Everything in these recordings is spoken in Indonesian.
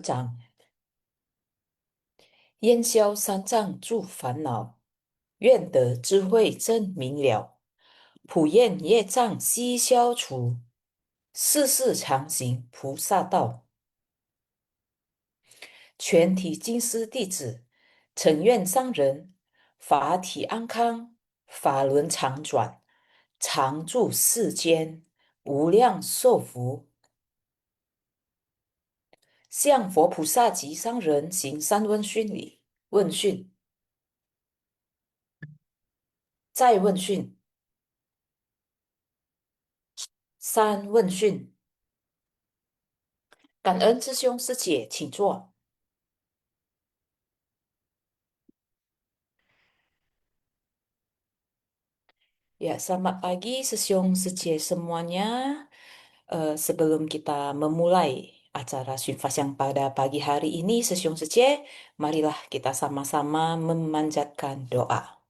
章：烟消三障诸烦恼，愿得智慧真明了。普愿业障悉消除，世世常行菩萨道。全体金师弟子，诚愿上人法体安康，法轮常转，常住世间，无量寿福。向佛菩萨及上人行三问讯礼。问讯，再问讯，三问讯。感恩师兄师姐，请坐。Ya, selamat pagi Sesiong Sece semuanya. Sebelum kita memulai acara Syinfasyang pada pagi hari ini, Sesiong Sece, marilah kita sama-sama memanjatkan doa.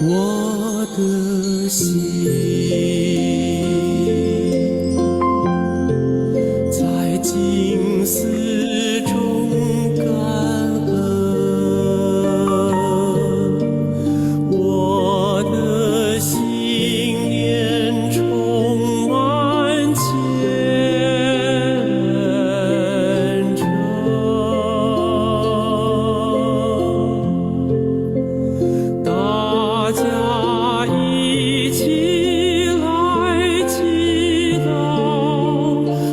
我的心在静思中感恩，我的心念充满虔诚。大家一起来祈祷，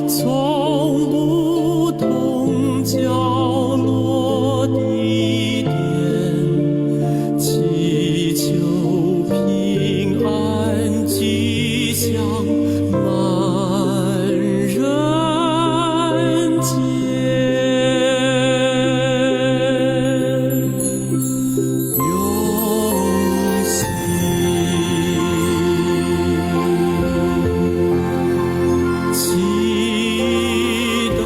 从不同角落地点，祈求平安吉祥满人间。用心祈祷，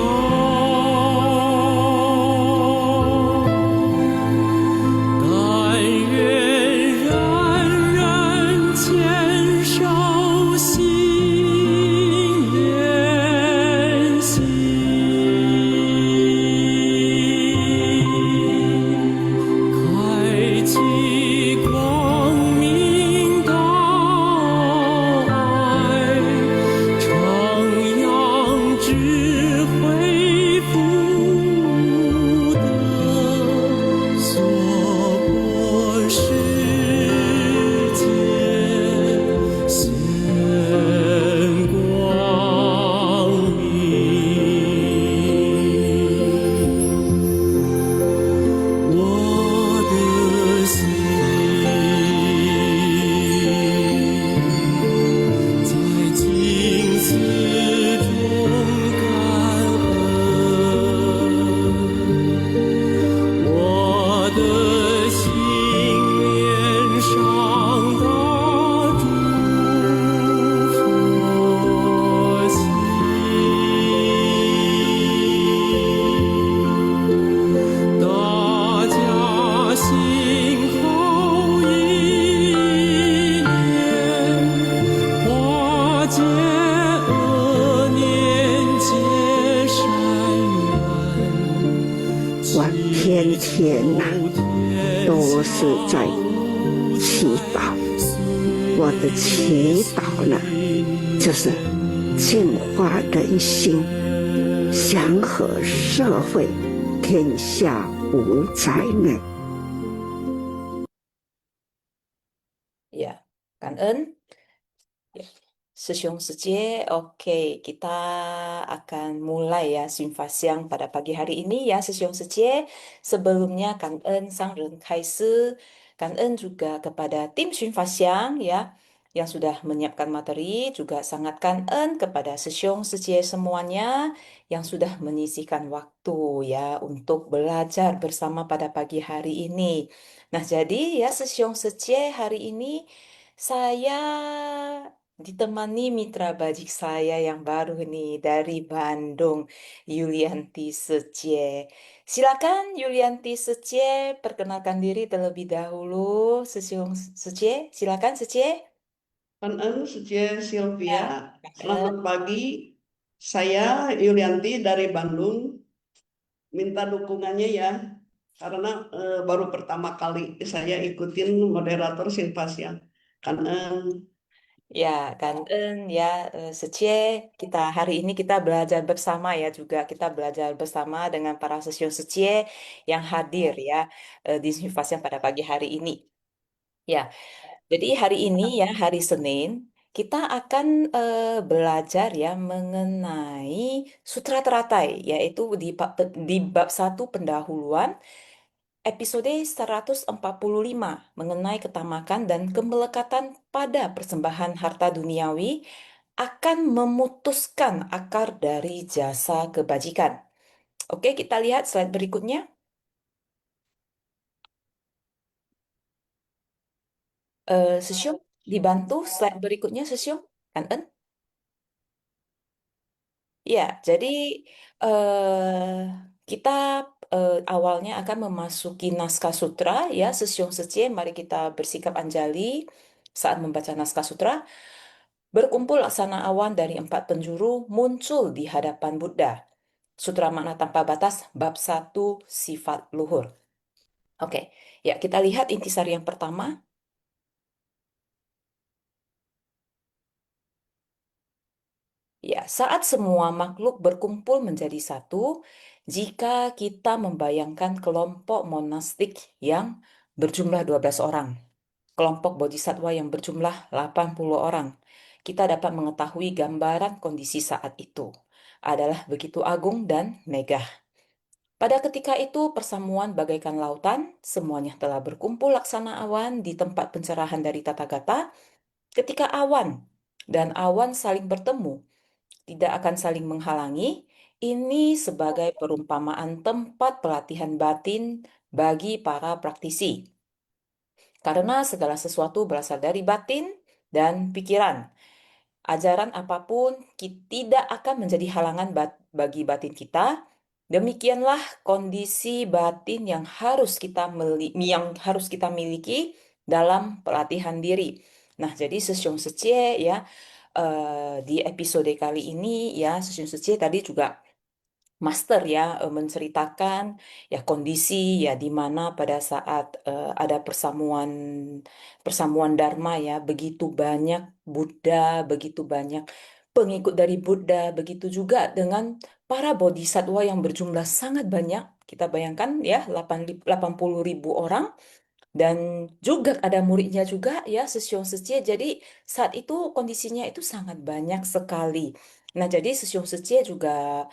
但愿人人坚守信言行。开启光明道爱，徜徉智慧福德，娑婆世界现光明。我的心在静思中感恩，我的心念上的诸佛心。大家心口意念，化解恶念，结善缘。我天天呐、都是在祈祷。我的祈祷呢，就是净化人心，祥和社会，天下无灾难。Ya, 感恩。Ya, Sesiong Sece, oke, kita akan mulai ya Syinfasyang pada pagi hari ini ya Sesiong Sece. Sebelumnya Kangen Sang Ren Kaisi, Kangen juga kepada tim Syinfasyang ya yang sudah menyiapkan materi, juga sangat Kangen kepada Sesiong Sece semuanya yang sudah menyisihkan waktu ya untuk belajar bersama pada pagi hari ini. Nah, jadi ya Sesiong Sece hari ini saya ditemani mitra bajik saya yang baru nih dari Bandung, Yulianti Sece. Silakan Yulianti Sece, perkenalkan diri terlebih dahulu. Sesiung Sece, silakan Sece. Panen Sucie Sylvia, Ya, selamat pagi. Saya Yulianti dari Bandung, minta dukungannya ya, karena baru pertama kali saya ikutin moderator Silvasia. Karena ya kan, ya, Secie, kita hari ini kita belajar bersama ya juga kita belajar bersama dengan para sesiun Secie yang hadir ya di Sivasyang pada pagi hari ini. Ya, jadi hari ini ya hari Senin kita akan belajar ya mengenai Sutra Teratai yaitu di bab satu pendahuluan episode 145 mengenai ketamakan dan kemelekatan pada persembahan harta duniawi akan memutuskan akar dari jasa kebajikan. Oke, kita lihat slide berikutnya. Sesium, dibantu slide berikutnya, Sesium. Kanten. Ya, jadi eh, kita awalnya akan memasuki naskah sutra ya, Sesiung Secie, mari kita bersikap anjali saat membaca naskah sutra. Berkumpul laksana awan dari empat penjuru muncul di hadapan Buddha. Sutra Makna Tanpa Batas, bab satu Sifat Luhur. Oke, ya kita lihat intisari yang pertama. Ya, saat semua makhluk berkumpul menjadi satu, jika kita membayangkan kelompok monastik yang berjumlah 12 orang, kelompok bodhisattva yang berjumlah 80 orang, kita dapat mengetahui gambaran kondisi saat itu adalah begitu agung dan megah. Pada ketika itu, persamuan bagaikan lautan, semuanya telah berkumpul laksana awan di tempat pencerahan dari Tathagata. Ketika awan dan awan saling bertemu, tidak akan saling menghalangi. Ini sebagai perumpamaan tempat pelatihan batin bagi para praktisi. Karena segala sesuatu berasal dari batin dan pikiran. Ajaran apapun tidak akan menjadi halangan bagi batin kita. Demikianlah kondisi batin yang harus kita miliki dalam pelatihan diri. Nah, jadi Sesyong Secie ya di episode kali ini ya Sesyong Secie tadi juga master ya menceritakan ya kondisi ya di mana pada saat ada persamuan persamuan Dharma ya begitu banyak Buddha, begitu banyak pengikut dari Buddha, begitu juga dengan para bodhisattva yang berjumlah sangat banyak. Kita bayangkan ya 80.000 orang dan juga ada muridnya juga ya Sesyong Secie. Jadi saat itu kondisinya itu sangat banyak sekali. Nah, jadi Sesyong Secie juga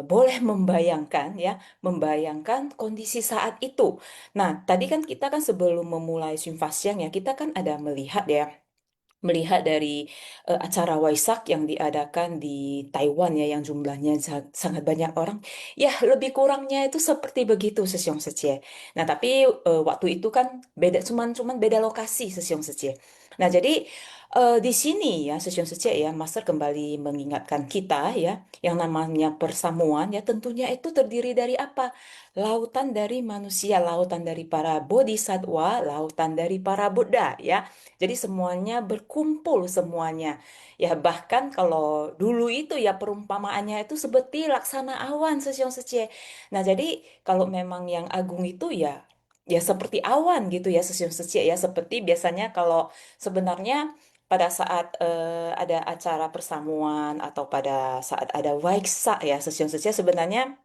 boleh membayangkan ya, membayangkan kondisi saat itu. Nah, tadi kan kita kan sebelum memulai Simfasiang ya, kita kan ada melihat dari acara Waisak yang diadakan di Taiwan ya yang jumlahnya sangat banyak orang ya lebih kurangnya itu seperti begitu Sesiong Secie. Nah tapi waktu itu kan beda cuman beda lokasi Sesiong Secie. Nah jadi di sini ya Sesiong Secie ya Master kembali mengingatkan kita ya yang namanya persamuan ya tentunya itu terdiri dari apa? Lautan dari manusia, lautan dari para bodhisattva, lautan dari para Buddha ya. Jadi semuanya berkumpul semuanya. Ya bahkan kalau dulu itu ya perumpamaannya itu seperti laksana awan Sesiong Secie. Nah jadi kalau memang yang agung itu ya seperti awan gitu ya Sesiong Secie ya. Seperti biasanya kalau sebenarnya pada saat ada acara persamuan atau pada saat ada Waisak ya Sesiong Secie sebenarnya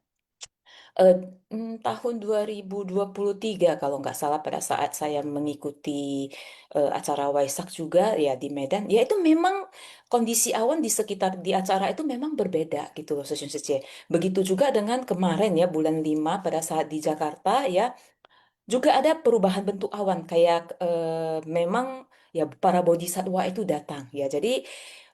Eh, tahun 2023 kalau nggak salah pada saat saya mengikuti acara Waisak juga ya di Medan, ya itu memang kondisi awan di sekitar di acara itu memang berbeda gitu loh Stasiun Sece. Begitu juga dengan kemarin ya bulan 5 pada saat di Jakarta ya juga ada perubahan bentuk awan kayak memang ya para bodhisattva itu datang ya. Jadi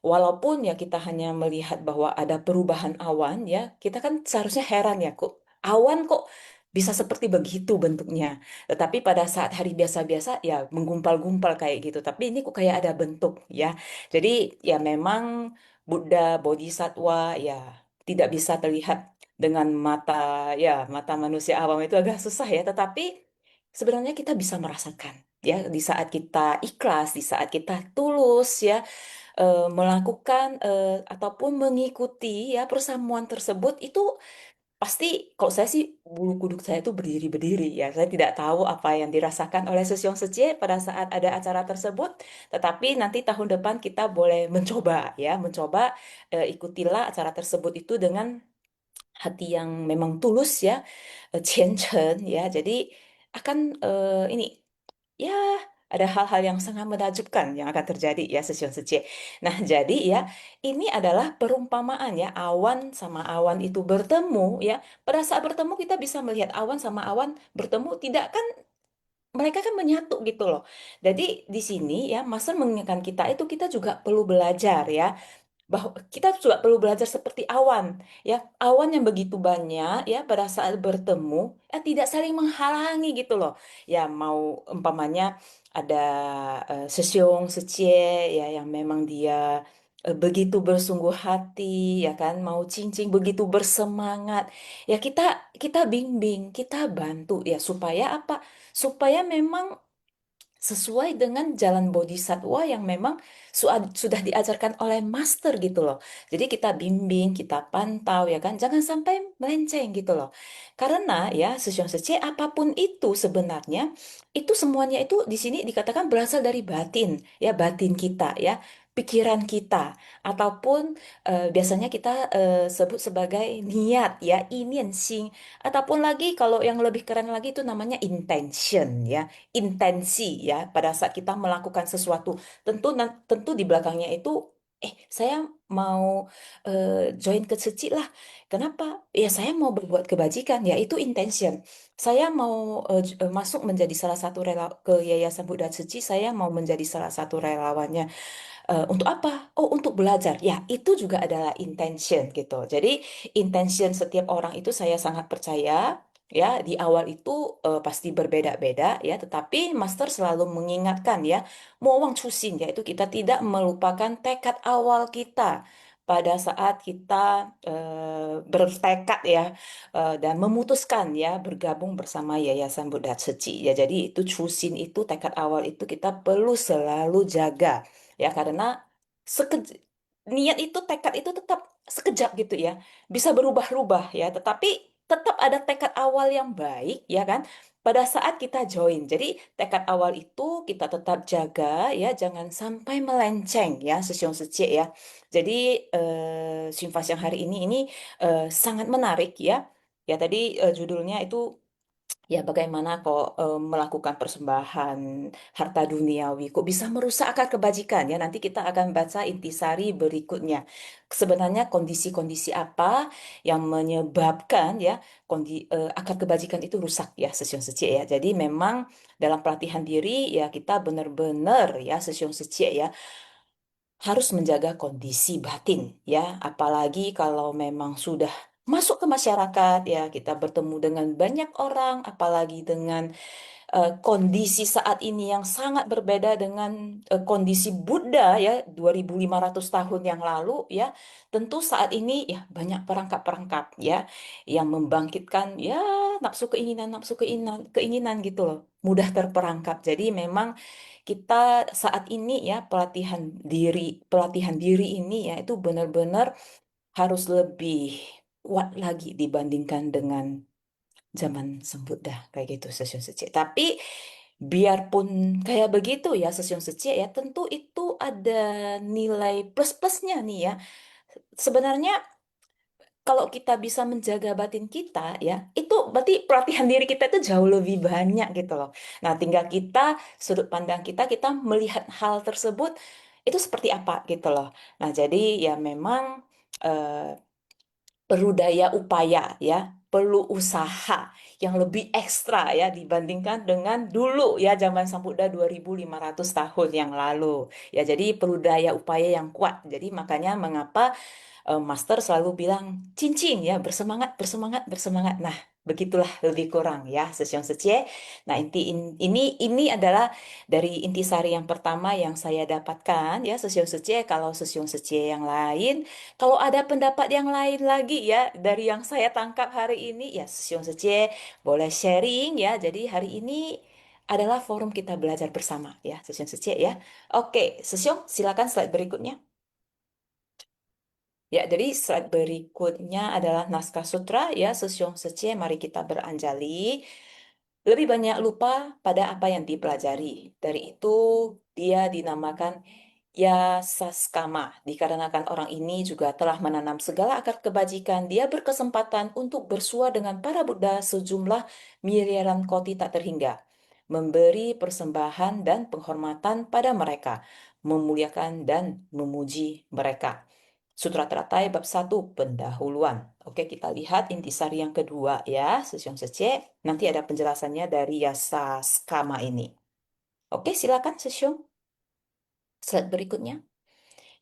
walaupun ya kita hanya melihat bahwa ada perubahan awan ya, kita kan seharusnya heran ya kok awan kok bisa seperti begitu bentuknya. Tetapi pada saat hari biasa-biasa ya menggumpal-gumpal kayak gitu. Tapi ini kok kayak ada bentuk ya. Jadi ya memang Buddha bodhisattva ya tidak bisa terlihat dengan mata manusia awam itu agak susah ya. Tetapi sebenarnya kita bisa merasakan. ya di saat kita ikhlas, di saat kita tulus ya melakukan ataupun mengikuti ya persamuan tersebut itu pasti kalau saya sih bulu kuduk saya itu berdiri-berdiri ya. Saya tidak tahu apa yang dirasakan oleh Sesyong Sece pada saat ada acara tersebut, tetapi nanti tahun depan kita boleh mencoba ya, mencoba ikutilah acara tersebut itu dengan hati yang memang tulus ya,虔诚ya. Jadi akan ini ya ada hal-hal yang sangat menakjubkan yang akan terjadi ya Sesion Sece. Nah, jadi ya ini adalah perumpamaan ya awan sama awan itu bertemu ya. Pada saat bertemu kita bisa melihat awan sama awan bertemu tidak kan mereka kan menyatu gitu loh. Jadi di sini ya Master mengingatkan kita itu kita juga perlu belajar ya bahwa kita juga perlu belajar seperti awan ya awan yang begitu banyak ya pada saat bertemu ya tidak saling menghalangi gitu loh ya mau umpamanya ada Sesyong Secie ya yang memang dia begitu bersungguh hati ya kan mau cincin begitu bersemangat ya kita bimbing kita bantu ya supaya apa supaya memang sesuai dengan jalan bodhisatwa yang memang sudah diajarkan oleh master gitu loh. Jadi kita bimbing, kita pantau ya kan, jangan sampai melenceng gitu loh. Karena ya Session Sece apapun itu sebenarnya itu semuanya itu di sini dikatakan berasal dari batin ya, batin kita ya. Pikiran kita ataupun biasanya kita sebut sebagai niat ya, sing ataupun lagi kalau yang lebih keren lagi itu namanya intention ya intensi ya pada saat kita melakukan sesuatu. Tentu di belakangnya itu saya mau join ke Suci lah. Kenapa? Ya saya mau berbuat kebajikan ya itu intention. Saya mau masuk menjadi salah satu ke Yayasan Buddha Suci, saya mau menjadi salah satu relawannya. Untuk apa? Oh, untuk belajar. Ya, itu juga adalah intention gitu. Jadi, intention setiap orang itu saya sangat percaya ya di awal itu pasti berbeda-beda ya, tetapi Master selalu mengingatkan ya, mau uang cusin ya itu kita tidak melupakan tekad awal kita pada saat kita bertekad ya dan memutuskan ya bergabung bersama Yayasan Buddha Seci ya. Jadi itu cusin itu tekad awal itu kita perlu selalu jaga ya karena sekej- niat itu tekad itu tetap sekejap gitu ya bisa berubah-ubah ya tetapi tetap ada tekad awal yang baik ya kan pada saat kita join jadi tekad awal itu kita tetap jaga ya jangan sampai melenceng ya Sesiong Secik ya jadi Simfas yang hari ini sangat menarik ya ya tadi judulnya itu ya, bagaimana kok melakukan persembahan harta duniawi kok bisa merusak akar kebajikan ya? Nanti kita akan baca intisari berikutnya. Sebenarnya kondisi-kondisi apa yang menyebabkan ya akar kebajikan itu rusak ya, Sesyong Secik ya. Jadi memang dalam pelatihan diri ya kita benar-benar ya Sesyong Secik ya harus menjaga kondisi batin ya apalagi kalau memang sudah masuk ke masyarakat ya kita bertemu dengan banyak orang apalagi dengan kondisi saat ini yang sangat berbeda dengan kondisi Buddha ya 2500 tahun yang lalu ya tentu saat ini ya banyak perangkap-perangkap ya yang membangkitkan ya nafsu keinginan keinginan gitu loh mudah terperangkap jadi memang kita saat ini ya pelatihan diri ini ya itu benar-benar harus lebih kuat lagi dibandingkan dengan zaman Sembuddha kayak gitu Session Seci. Tapi biarpun kayak begitu ya Session Seci ya tentu itu ada nilai plus-plusnya nih ya. Sebenarnya kalau kita bisa menjaga batin kita ya itu berarti pelatihan diri kita itu jauh lebih banyak gitu loh. Nah tinggal kita sudut pandang kita melihat hal tersebut itu seperti apa gitu loh. Nah jadi ya memang eh, perlu daya upaya ya, perlu usaha yang lebih ekstra ya dibandingkan dengan dulu ya zaman Sang Buddha 2500 tahun yang lalu. Ya jadi perlu daya upaya yang kuat. Jadi makanya mengapa Master selalu bilang cincin ya bersemangat bersemangat bersemangat. Nah begitulah lebih kurang ya Sesyong Secie. Nah ini adalah dari intisari yang pertama yang saya dapatkan ya Sesyong Secie. Kalau Sesyong Secie yang lain, kalau ada pendapat yang lain lagi ya dari yang saya tangkap hari ini ya Sesyong Secie boleh sharing ya. Jadi hari ini adalah forum kita belajar bersama ya, Sesyong Sece ya. Oke, Sesyong, silakan slide berikutnya. Ya, jadi slide berikutnya adalah naskah sutra ya, Sesyong Sece. Mari kita beranjali. Lebih banyak lupa pada apa yang dipelajari. Dari itu, dia dinamakan Yasaskama. Dikarenakan orang ini juga telah menanam segala akar kebajikan, dia berkesempatan untuk bersua dengan para Buddha sejumlah miliaran koti tak terhingga, memberi persembahan dan penghormatan pada mereka, memuliakan dan memuji mereka. Sutra Teratai bab 1 pendahuluan. Oke, kita lihat intisari yang kedua ya, Sesyong Sece. Nanti ada penjelasannya dari Yasa Skama ini. Oke, silakan Sesyong. Slide berikutnya.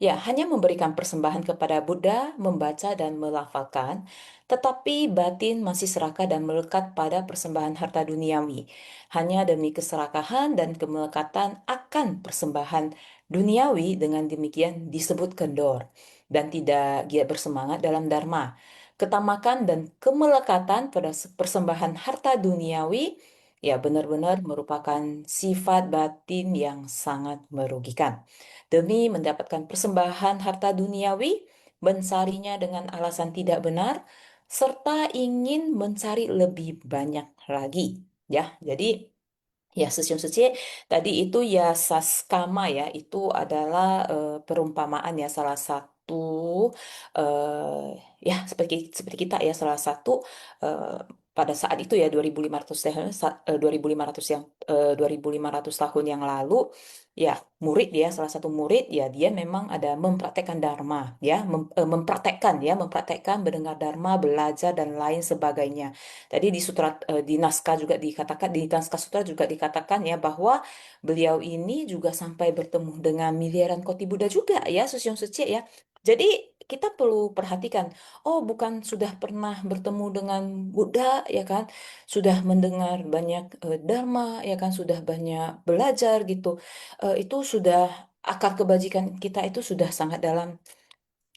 Ya, hanya memberikan persembahan kepada Buddha, membaca dan melafalkan, tetapi batin masih serakah dan melekat pada persembahan harta duniawi. Hanya demi keserakahan dan kemelekatan akan persembahan duniawi, dengan demikian disebut kendor dan tidak giat bersemangat dalam dharma. Ketamakan dan kemelekatan pada persembahan harta duniawi ya benar-benar merupakan sifat batin yang sangat merugikan. Demi mendapatkan persembahan harta duniawi, mencarinya dengan alasan tidak benar, serta ingin mencari lebih banyak lagi. Ya, jadi ya Sesyum Suci tadi itu ya saskama ya, itu adalah perumpamaan ya, salah satu ya seperti kita ya, salah satu eh, pada saat itu ya 2500 tahun 2500 yang 2500 tahun yang lalu ya, murid ya, salah satu murid ya, dia memang ada mempraktekkan dharma ya, mempraktekkan mendengar dharma, belajar dan lain sebagainya. Tadi di sutra di naskah juga dikatakan, di naskah sutra juga dikatakan ya, bahwa beliau ini juga sampai bertemu dengan miliaran koti Buddha juga ya, Susyong Suci ya. Jadi kita perlu perhatikan, oh bukan sudah pernah bertemu dengan Buddha ya kan, sudah mendengar banyak dharma ya kan, sudah banyak belajar gitu. Itu sudah akar kebajikan kita itu sudah sangat dalam.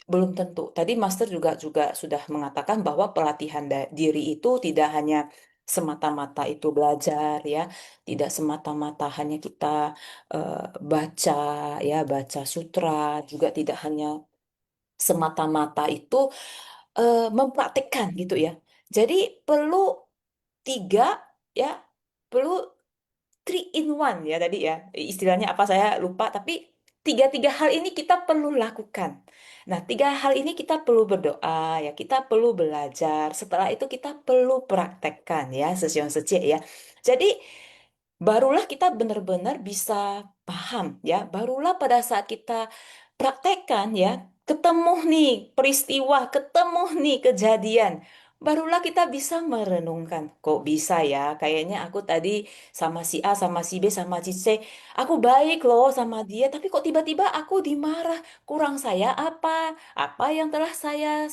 Belum tentu. Tadi Master juga sudah mengatakan bahwa pelatihan diri itu tidak hanya semata-mata itu belajar ya, tidak semata-mata hanya kita eh, baca ya, baca sutra, juga tidak hanya semata-mata itu mempraktikkan gitu ya. Jadi perlu tiga ya, perlu three in one ya tadi ya, istilahnya apa saya lupa, tapi tiga-tiga hal ini kita perlu lakukan. Nah, tiga hal ini kita perlu berdoa ya, kita perlu belajar, setelah itu kita perlu praktekkan ya, Sesyong Sece ya. Jadi barulah kita benar-benar bisa paham ya, barulah pada saat kita praktekkan ya, ketemu nih peristiwa, ketemu nih kejadian, barulah kita bisa merenungkan, kok bisa ya, kayaknya aku tadi sama si A, sama si B, sama si C, aku baik loh sama dia, tapi kok tiba-tiba aku dimarah, kurang saya apa? Apa yang telah saya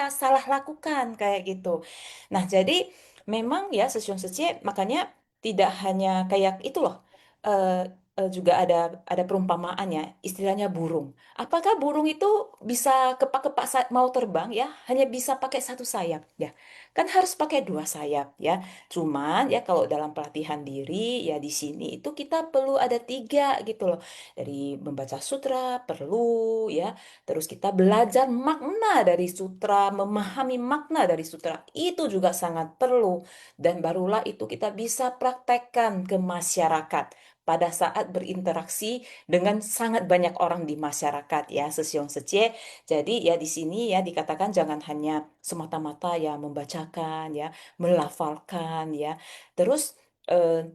salah lakukan kayak gitu. Nah, jadi memang ya Session Sece, makanya tidak hanya kayak itu loh. eh, Juga ada perumpamaannya, istilahnya burung. Apakah burung itu bisa kepak-kepak saat mau terbang ya? Hanya bisa pakai satu sayap ya. Kan harus pakai dua sayap ya. Cuman ya kalau dalam pelatihan diri ya di sini itu kita perlu ada tiga gitu loh. Dari membaca sutra perlu ya. Terus kita belajar makna dari sutra, memahami makna dari sutra. Itu juga sangat perlu. Dan barulah itu kita bisa praktekkan ke masyarakat pada saat berinteraksi dengan sangat banyak orang di masyarakat ya, Sesyong Sece. Jadi ya di sini ya dikatakan jangan hanya semata-mata ya membacakan ya, melafalkan ya. Terus eh,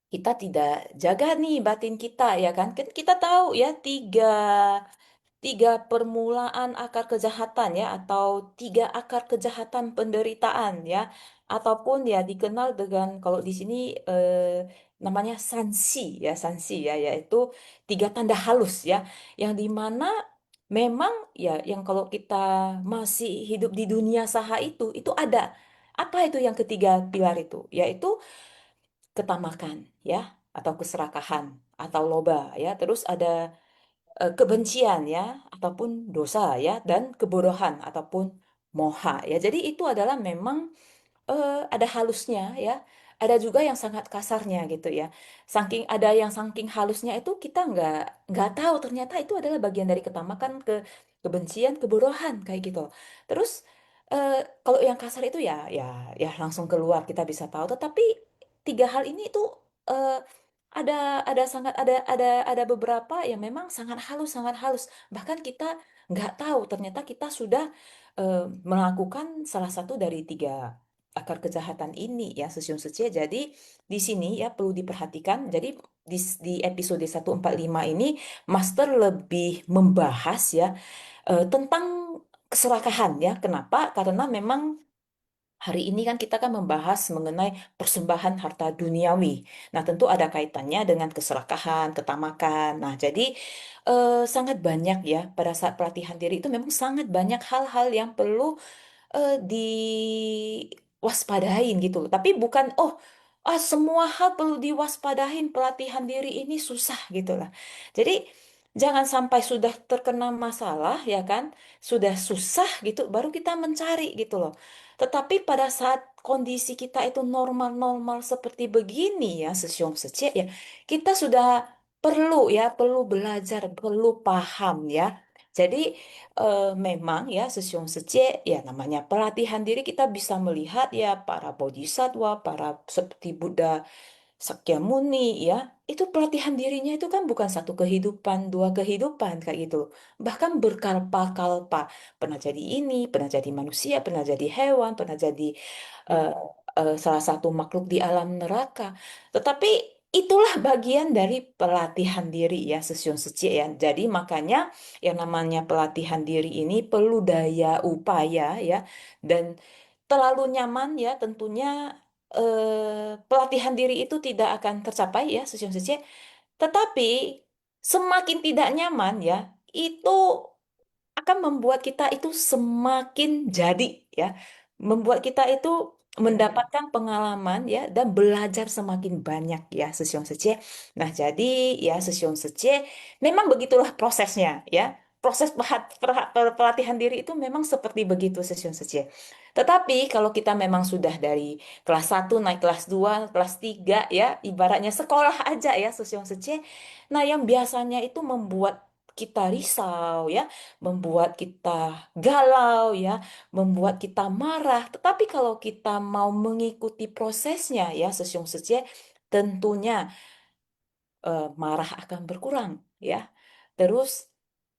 kita tidak jaga nih batin kita ya kan. Kita tahu ya tiga permulaan akar kejahatan ya, atau tiga akar kejahatan penderitaan ya, ataupun ya dikenal dengan, kalau di sini namanya sanksi ya, sanksi ya, yaitu tiga tanda halus ya, yang dimana memang ya, yang kalau kita masih hidup di dunia saha itu ada apa itu, yang ketiga pilar itu yaitu ketamakan ya, atau keserakahan atau loba ya, terus ada kebencian ya, ataupun dosa ya, dan kebodohan ataupun moha ya. Jadi itu adalah memang ada halusnya ya, ada juga yang sangat kasarnya gitu ya. Saking ada yang saking halusnya itu kita nggak tahu ternyata itu adalah bagian dari ketamakan, kebencian, kebodohan kayak gitu. Terus eh, kalau yang kasar itu ya langsung keluar kita bisa tahu. Tetapi tiga hal ini itu eh, ada ada beberapa yang memang sangat halus, sangat halus. Bahkan kita nggak tahu ternyata kita sudah eh, melakukan salah satu dari tiga akar kejahatan ini ya, Sesium Secia. Jadi di sini ya perlu diperhatikan. Jadi di episode 145 ini Master lebih membahas ya tentang keserakahan ya. Kenapa? Karena memang hari ini kan kita kan membahas mengenai persembahan harta duniawi. Nah, tentu ada kaitannya dengan keserakahan, ketamakan. Nah, jadi sangat banyak ya pada saat pelatihan diri itu memang sangat banyak hal-hal yang perlu diwaspadain gitu. Tapi bukan semua hal perlu diwaspadain, pelatihan diri ini susah gitu lah. Jadi jangan sampai sudah terkena masalah ya kan, sudah susah gitu baru kita mencari gitu loh. Tetapi pada saat kondisi kita itu normal-normal seperti begini ya, sesiong secek ya, kita sudah perlu belajar, perlu paham ya. Jadi memang ya Sesiong Sece ya namanya pelatihan diri kita bisa melihat ya para bodhisatwa, para seperti Buddha Sakyamuni ya, itu pelatihan dirinya itu kan bukan satu kehidupan, dua kehidupan kayak gitu. Bahkan berkalpa-kalpa. Pernah jadi ini, pernah jadi manusia, pernah jadi hewan, pernah jadi eh, salah satu makhluk di alam neraka. Tetapi itulah bagian dari pelatihan diri ya, Sesiun Seci ya. Jadi makanya yang namanya pelatihan diri ini perlu daya upaya ya, dan terlalu nyaman ya tentunya pelatihan diri itu tidak akan tercapai ya Sesium Seci. Tetapi semakin tidak nyaman ya, itu akan membuat kita itu semakin jadi ya, membuat kita itu Ya. mendapatkan pengalaman ya dan belajar semakin banyak ya Sesiong Sece. Nah, jadi ya Sesiong Sece memang begitulah prosesnya ya. Proses pelatihan diri itu memang seperti begitu Sesiong Sece. Tetapi kalau kita memang sudah dari kelas 1 naik kelas 2 kelas 3 ya, ibaratnya sekolah aja ya Sesiong Sece. Nah, yang biasanya itu membuat kita risau ya, membuat kita galau ya, membuat kita marah. Tetapi kalau kita mau mengikuti prosesnya ya, Sesiung Secie, tentunya marah akan berkurang ya. Terus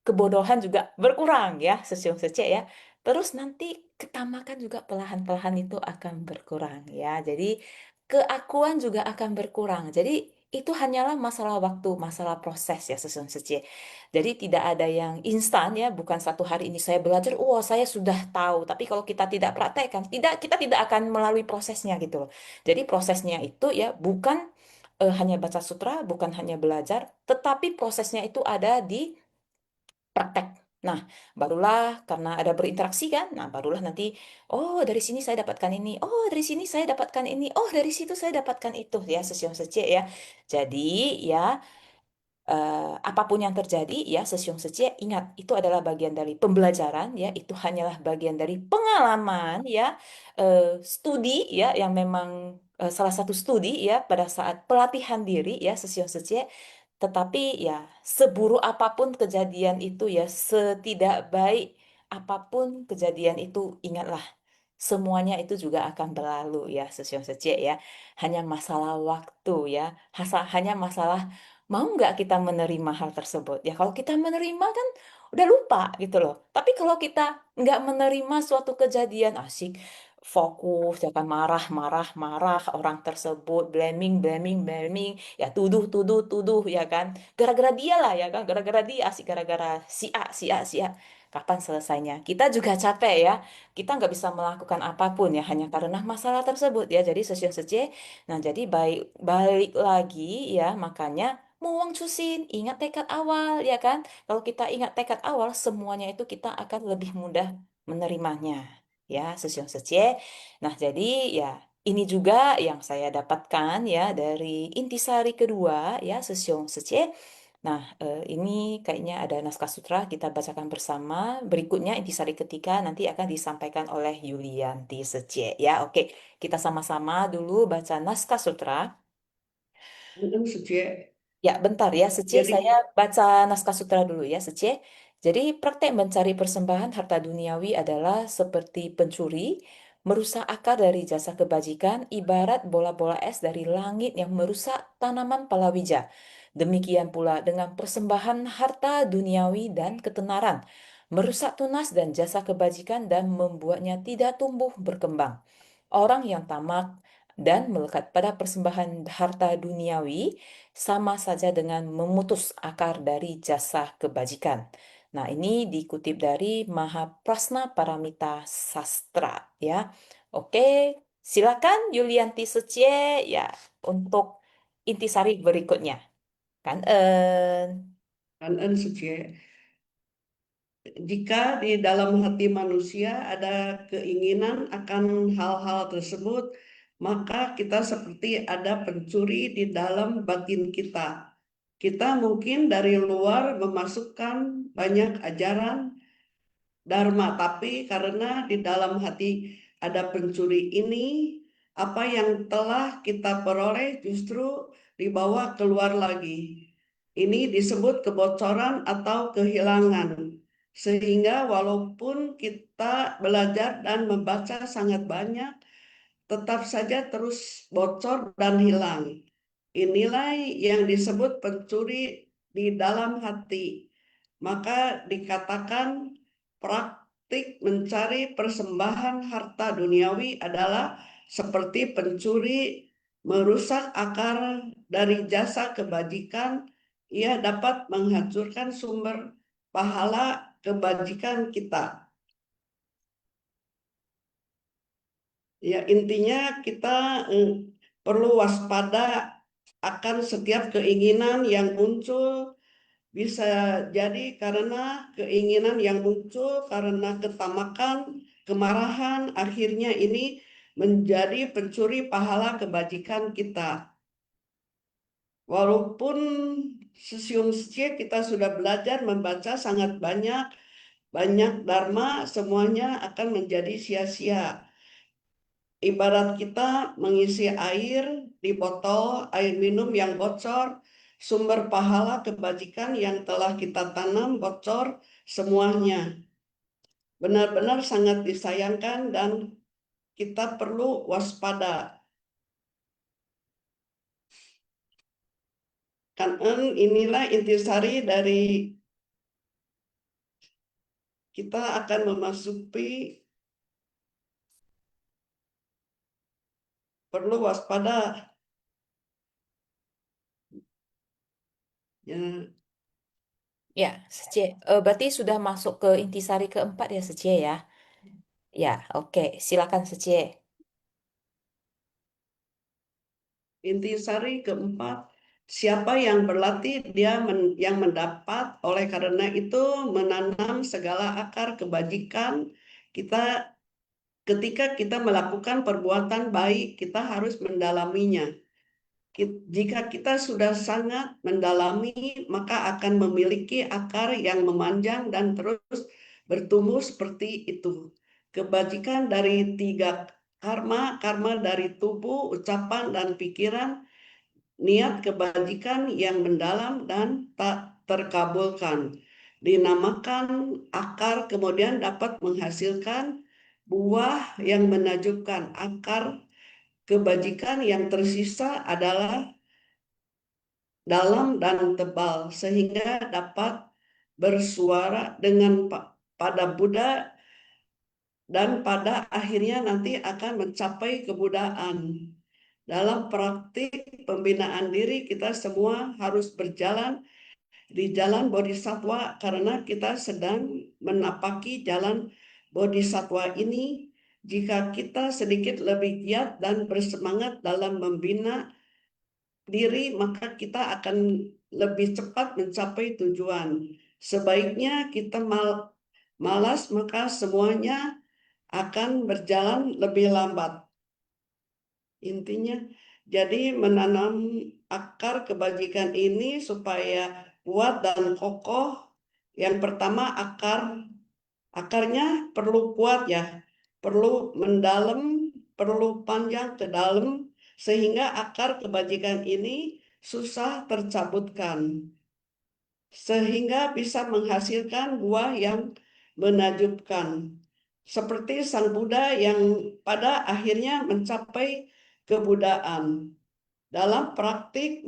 kebodohan juga berkurang ya, Sesiung Secie ya. Terus nanti ketamakan juga perlahan-lahan itu akan berkurang ya. Jadi keakuan juga akan berkurang. Jadi itu hanyalah masalah waktu, masalah proses ya Sesiung Secie. Jadi tidak ada yang instan ya, bukan satu hari ini saya belajar, wah saya sudah tahu. Tapi kalau kita tidak praktekkan, kita tidak akan melalui prosesnya gitu loh. Jadi prosesnya itu ya bukan hanya baca sutra, bukan hanya belajar, tetapi prosesnya itu ada di praktek. Nah, barulah karena ada berinteraksi kan, nah barulah nanti, oh dari sini saya dapatkan ini, oh dari sini saya dapatkan ini, oh dari situ saya dapatkan itu ya, sesiung sece ya. Jadi ya apapun yang terjadi ya Sesiung Secie ingat itu adalah bagian dari pembelajaran ya, itu hanyalah bagian dari pengalaman ya, studi ya yang memang salah satu studi ya pada saat pelatihan diri ya Sesiung Secie. Tetapi ya seburuk apapun kejadian itu ya, setidak baik apapun kejadian itu, ingatlah semuanya itu juga akan berlalu ya Sesiong Secie ya. Hanya masalah waktu ya. Hanya masalah mau nggak kita menerima hal tersebut. Ya kalau kita menerima kan udah lupa gitu loh. Tapi kalau kita nggak menerima suatu kejadian asik, fokus, ya kan marah, marah, marah orang tersebut, blaming, blaming, blaming, ya tuduh, tuduh, tuduh, ya kan. Gara-gara dia lah ya kan, gara-gara dia asik, gara-gara si A, si A, si A. Kapan selesainya? Kita juga capek ya, kita nggak bisa melakukan apapun ya hanya karena masalah tersebut ya. Jadi sesiun sece. Nah, jadi baik balik lagi ya, makanya muang cusin, ingat tekad awal ya kan. Kalau kita ingat tekad awal, semuanya itu kita akan lebih mudah menerimanya ya, sesiun sece. Nah, jadi ya ini juga yang saya dapatkan ya dari intisari kedua ya, sesiun sece. Nah, ini kayaknya ada naskah sutra kita bacakan bersama. Berikutnya intisari ketiga nanti akan disampaikan oleh Yulianti Secie. Ya, oke. Kita sama-sama dulu baca naskah sutra. Suci. Ya, bentar ya, Secie. Jadi Saya baca naskah sutra dulu ya, Secie. Jadi, praktek mencari persembahan harta duniawi adalah seperti pencuri, merusak akar dari jasa kebajikan, ibarat bola-bola es dari langit yang merusak tanaman palawija. Demikian pula dengan persembahan harta duniawi dan ketenaran, merusak tunas dan jasa kebajikan dan membuatnya tidak tumbuh berkembang. Orang yang tamak dan melekat pada persembahan harta duniawi sama saja dengan memutus akar dari jasa kebajikan. Nah, ini dikutip dari Mahaprasna Paramita Sastra ya. Oke, silakan Yulianti Sucie ya untuk intisari berikutnya. Kan kan suci. Jika di dalam hati manusia ada keinginan akan hal-hal tersebut, maka kita seperti ada pencuri di dalam batin kita. Kita mungkin dari luar memasukkan banyak ajaran Dharma, tapi karena di dalam hati ada pencuri ini, apa yang telah kita peroleh justru dibawa keluar lagi. Ini disebut kebocoran atau kehilangan. Sehingga walaupun kita belajar dan membaca sangat banyak, tetap saja terus bocor dan hilang. Inilah yang disebut pencuri di dalam hati. Maka dikatakan praktik mencari persembahan harta duniawi adalah seperti pencuri merusak akar dari jasa kebajikan. Ia dapat menghancurkan sumber pahala kebajikan kita. Ya, intinya kita perlu waspada akan setiap keinginan yang muncul. Bisa jadi karena keinginan yang muncul karena ketamakan, kemarahan, akhirnya ini menjadi pencuri pahala kebajikan kita. Walaupun sesiung kita sudah belajar membaca sangat banyak dharma, semuanya akan menjadi sia-sia. Ibarat kita mengisi air di botol air minum yang bocor, sumber pahala kebajikan yang telah kita tanam bocor semuanya. Benar-benar sangat disayangkan dan kita perlu waspada. Kan inilah intisari dari kita akan memasuki perlu waspada. Ya, ya, Secie. Berarti sudah masuk ke intisari keempat ya, Secie ya. Ya, oke. Silakan Secie. intisari keempat, siapa yang berlatih dia yang mendapat, oleh karena itu menanam segala akar kebajikan kita. Ketika kita melakukan perbuatan baik, kita harus mendalaminya. Jika kita sudah sangat mendalami, maka akan memiliki akar yang memanjang dan terus bertumbuh seperti itu. Kebajikan dari 3 karma, karma dari tubuh, ucapan, dan pikiran, niat kebajikan yang mendalam dan tak terkabulkan. Dinamakan akar, kemudian dapat menghasilkan buah yang menajubkan. Akar kebajikan yang tersisa adalah dalam dan tebal, sehingga dapat bersuara dengan pada Buddha dan pada akhirnya nanti akan mencapai kebudaan. Dalam praktik pembinaan diri, kita semua harus berjalan di jalan bodhisattva karena kita sedang menapaki jalan bodhisattva ini. Jika kita sedikit lebih giat dan bersemangat dalam membina diri, maka kita akan lebih cepat mencapai tujuan. Sebaiknya kita malas, maka semuanya akan berjalan lebih lambat. Intinya, jadi menanam akar kebajikan ini supaya kuat dan kokoh, yang pertama akar. Akarnya perlu kuat ya, perlu mendalam, perlu panjang ke dalam, sehingga akar kebajikan ini susah tercabutkan, sehingga bisa menghasilkan buah yang menajubkan. Seperti Sang Buddha yang pada akhirnya mencapai kebudaan. Dalam praktik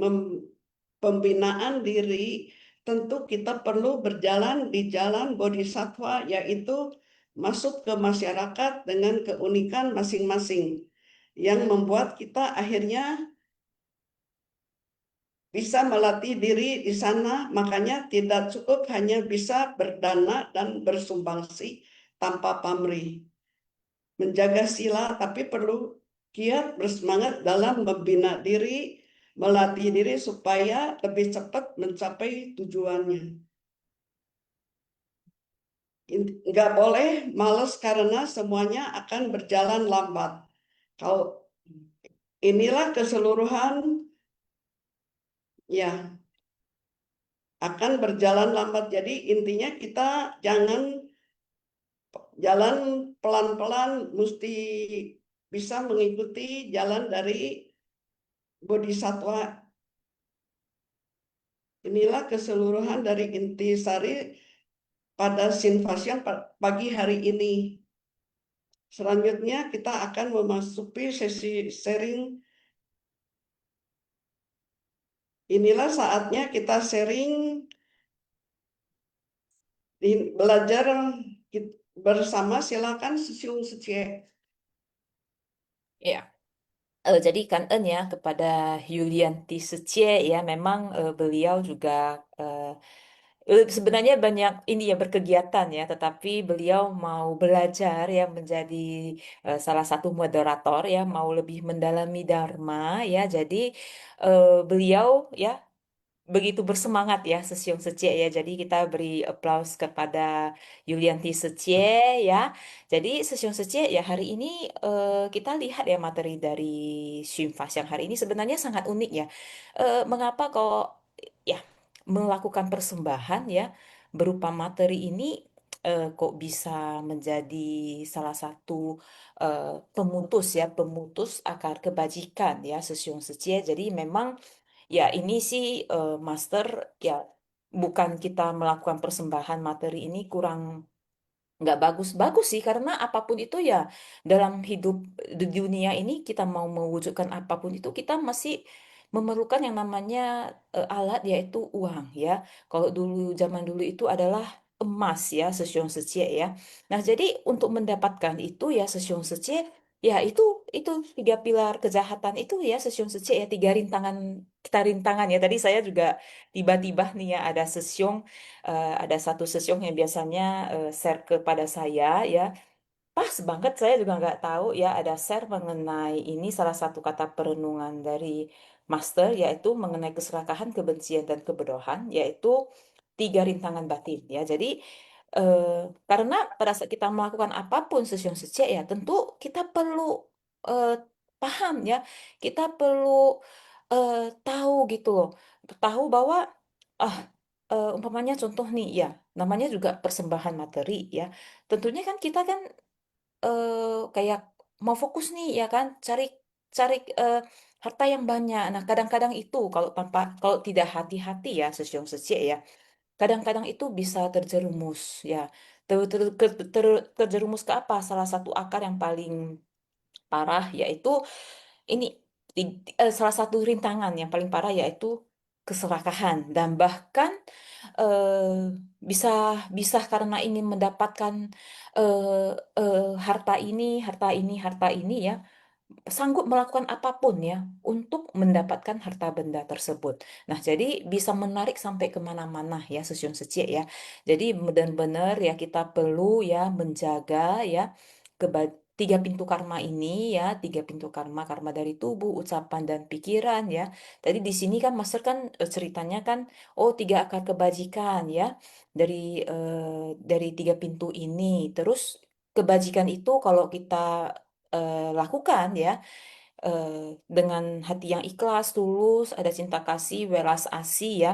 pembinaan diri, tentu kita perlu berjalan di jalan bodhisattva, yaitu masuk ke masyarakat dengan keunikan masing-masing, yang membuat kita akhirnya bisa melatih diri di sana. Makanya tidak cukup hanya bisa berdana dan bersumbangsi tanpa pamrih, menjaga sila, tapi perlu giat bersemangat dalam membina diri, melatih diri supaya lebih cepat mencapai tujuannya. Nggak boleh males karena semuanya akan berjalan lambat. Kalau inilah keseluruhan, ya, akan berjalan lambat. Jadi intinya kita jangan jalan pelan-pelan, mesti bisa mengikuti jalan dari bodhisattva. Inilah keseluruhan dari intisari pada Sinvasyang pagi hari ini. Selanjutnya kita akan memasuki sesi sharing. Inilah saatnya kita sharing, belajar bersama. Silakan Siung Secie. Ya. Jadi kan ya kepada Yulianti Secie ya memang beliau juga sebenarnya banyak ini ya berkegiatan ya, tetapi beliau mau belajar ya menjadi salah satu moderator ya, mau lebih mendalami Dharma ya. Jadi beliau ya begitu bersemangat ya Sesiung Secie ya. Jadi kita beri applause kepada Yulianti Secie ya. Jadi Sesiung Secie ya hari ini kita lihat ya materi dari Syinfas yang hari ini sebenarnya sangat unik ya. Mengapa kok ya melakukan persembahan ya berupa materi ini kok bisa menjadi salah satu pemutus ya, pemutus akar kebajikan ya Sesiung Secie. Jadi memang ya, ini sih Master ya bukan kita melakukan persembahan materi ini kurang nggak bagus-bagus sih karena apapun itu ya dalam hidup di dunia ini kita mau mewujudkan apapun itu kita masih memerlukan yang namanya alat yaitu uang ya. Kalau dulu zaman dulu itu adalah emas ya, sesyong secie ya. Nah, jadi untuk mendapatkan itu ya sesyong secie ya itu tiga pilar kejahatan itu ya sesyong secie ya tiga rintangan kita rintangan ya. Tadi saya juga tiba-tiba nih ya ada sesyong ada satu sesiung yang biasanya share kepada saya ya. Pas banget saya juga nggak tahu ya ada share mengenai ini salah satu kata perenungan dari Master yaitu mengenai keserakahan, kebencian dan kebodohan yaitu tiga rintangan batin ya. Jadi eh, karena pada saat kita melakukan apapun sesiung secek ya tentu kita perlu eh, paham ya. Kita perlu eh, tahu gitu loh. Tahu bahwa ah umpamanya contoh nih ya, namanya juga persembahan materi ya. Tentunya kan kita kan kayak mau fokus nih ya kan, cari cari harta yang banyak. Nah, kadang-kadang itu kalau tidak hati-hati ya, sesiong secie ya, kadang-kadang itu bisa terjerumus ya. Terjerumus ke apa? Salah satu akar yang paling parah yaitu ini salah satu rintangan yang paling parah yaitu keserakahan dan bahkan eh, bisa bisa karena ingin mendapatkan eh, harta ini ya sanggup melakukan apapun ya untuk mendapatkan harta benda tersebut. Nah, jadi bisa menarik sampai kemana-mana ya Susyun Secik ya. Jadi benar-benar ya kita perlu ya menjaga ya tiga pintu karma ini ya, tiga pintu karma, karma dari tubuh, ucapan dan pikiran ya. Tadi di sini kan Master kan ceritanya kan oh tiga akar kebajikan ya dari dari tiga pintu ini. Terus kebajikan itu kalau kita lakukan ya eh, dengan hati yang ikhlas, tulus, ada cinta kasih, welas asih ya.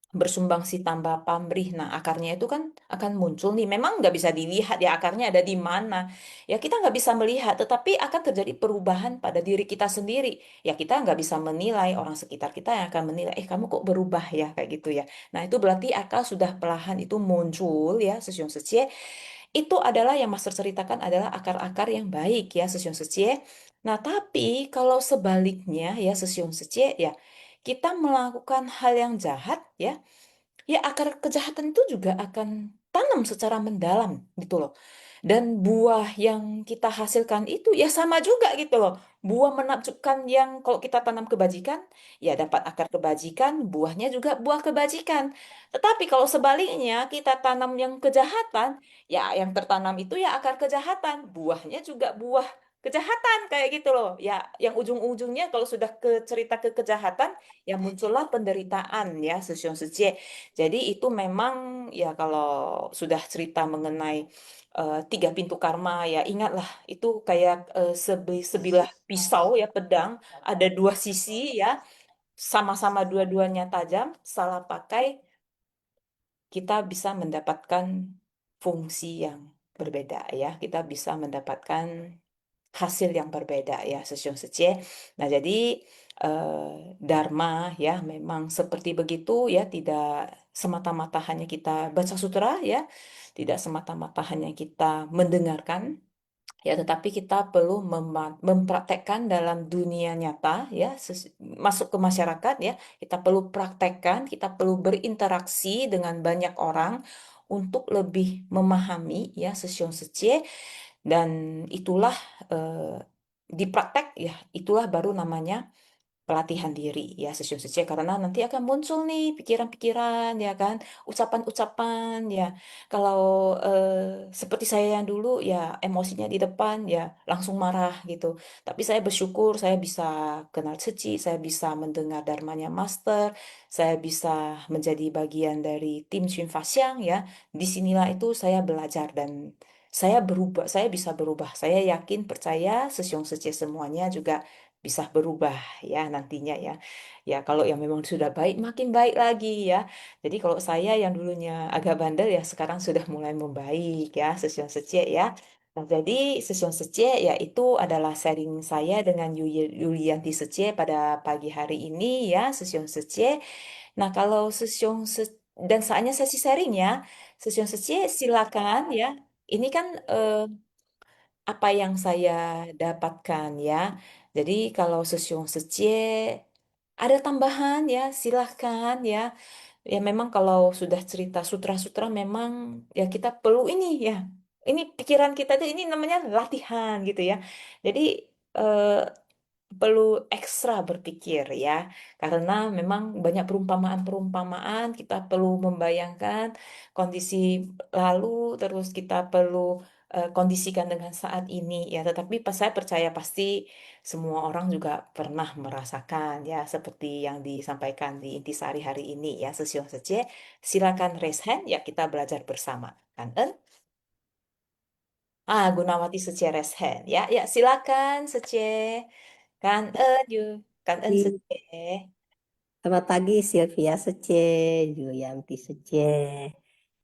bersumbangsi tambah pamrih. Nah, akarnya itu kan akan muncul nih. Memang nggak bisa dilihat ya akarnya ada di mana. Ya kita nggak bisa melihat, tetapi akan terjadi perubahan pada diri kita sendiri. Ya kita nggak bisa menilai, orang sekitar kita yang akan menilai, kamu kok berubah ya kayak gitu ya. Nah itu berarti akal sudah perlahan itu muncul ya, sesyong secie. Itu adalah yang Master ceritakan adalah akar-akar yang baik ya, sesyong secie. Nah tapi kalau sebaliknya ya, sesyong secie ya, kita melakukan hal yang jahat ya, ya akar kejahatan itu juga akan tanam secara mendalam gitu loh. Dan buah yang kita hasilkan itu ya sama juga gitu loh. Buah menakjubkan yang kalau kita tanam kebajikan, ya dapat akar kebajikan, buahnya juga buah kebajikan. Tetapi kalau sebaliknya kita tanam yang kejahatan, ya yang tertanam itu ya akar kejahatan, buahnya juga buah kejahatan kayak gitu loh. Ya, yang ujung-ujungnya kalau sudah ke cerita ke kejahatan, ya muncullah penderitaan ya, Sesion Secie. Jadi itu memang ya kalau sudah cerita mengenai tiga pintu karma ya ingatlah itu kayak sebilah pisau ya pedang ada dua sisi ya sama-sama dua-duanya tajam salah pakai kita bisa mendapatkan fungsi yang berbeda ya kita bisa mendapatkan hasil yang berbeda ya Sesyong Secie. Nah jadi Dharma ya memang seperti begitu ya tidak semata-mata hanya kita baca sutra ya tidak semata-mata hanya kita mendengarkan ya tetapi kita perlu mempraktekkan dalam dunia nyata ya masuk ke masyarakat ya kita perlu praktekkan kita perlu berinteraksi dengan banyak orang untuk lebih memahami ya Sesyong Secie dan itulah eh, dipraktek ya, itulah baru namanya pelatihan diri ya session session karena nanti akan muncul nih pikiran-pikiran ya kan, ucapan-ucapan ya. Kalau seperti saya yang dulu ya emosinya di depan ya langsung marah gitu. Tapi saya bersyukur saya bisa kenal Ceci, saya bisa mendengar dharmanya Master, saya bisa menjadi bagian dari tim Xun Faxiang ya. Disinilah itu saya belajar dan saya berubah, saya bisa berubah. Saya yakin, percaya, sesiong sece semuanya juga bisa berubah ya nantinya ya. Ya kalau yang memang sudah baik, makin baik lagi ya. Jadi kalau saya yang dulunya agak bandel ya sekarang sudah mulai membaik ya, sesiong sece ya. Nah, jadi sesiong sece ya itu adalah sharing saya dengan Yulianti Sece pada pagi hari ini ya, sesiong sece. Nah, kalau dan saatnya sesi sharing ya, sesiong sece silakan ya. Ini kan apa yang saya dapatkan ya. Jadi kalau Sesyong Secie ada tambahan ya, silahkan ya. Ya memang kalau sudah cerita sutra-sutra memang ya kita perlu ini ya. Ini pikiran kita tuh ini namanya latihan gitu ya. Jadi eh, perlu ekstra berpikir ya, karena memang banyak perumpamaan-perumpamaan, kita perlu membayangkan kondisi lalu, terus kita perlu kondisikan dengan saat ini ya. Tetapi pas saya percaya pasti semua orang juga pernah merasakan ya, seperti yang disampaikan di Intisari hari ini ya, Sesiong Sece. Silakan raise hand ya, kita belajar bersama. Kan? Gunawati Sece raise hand ya, ya silakan Sece. Kan yuk, kan Sece. Selamat pagi Sylvia Sece, Yulianti Sece,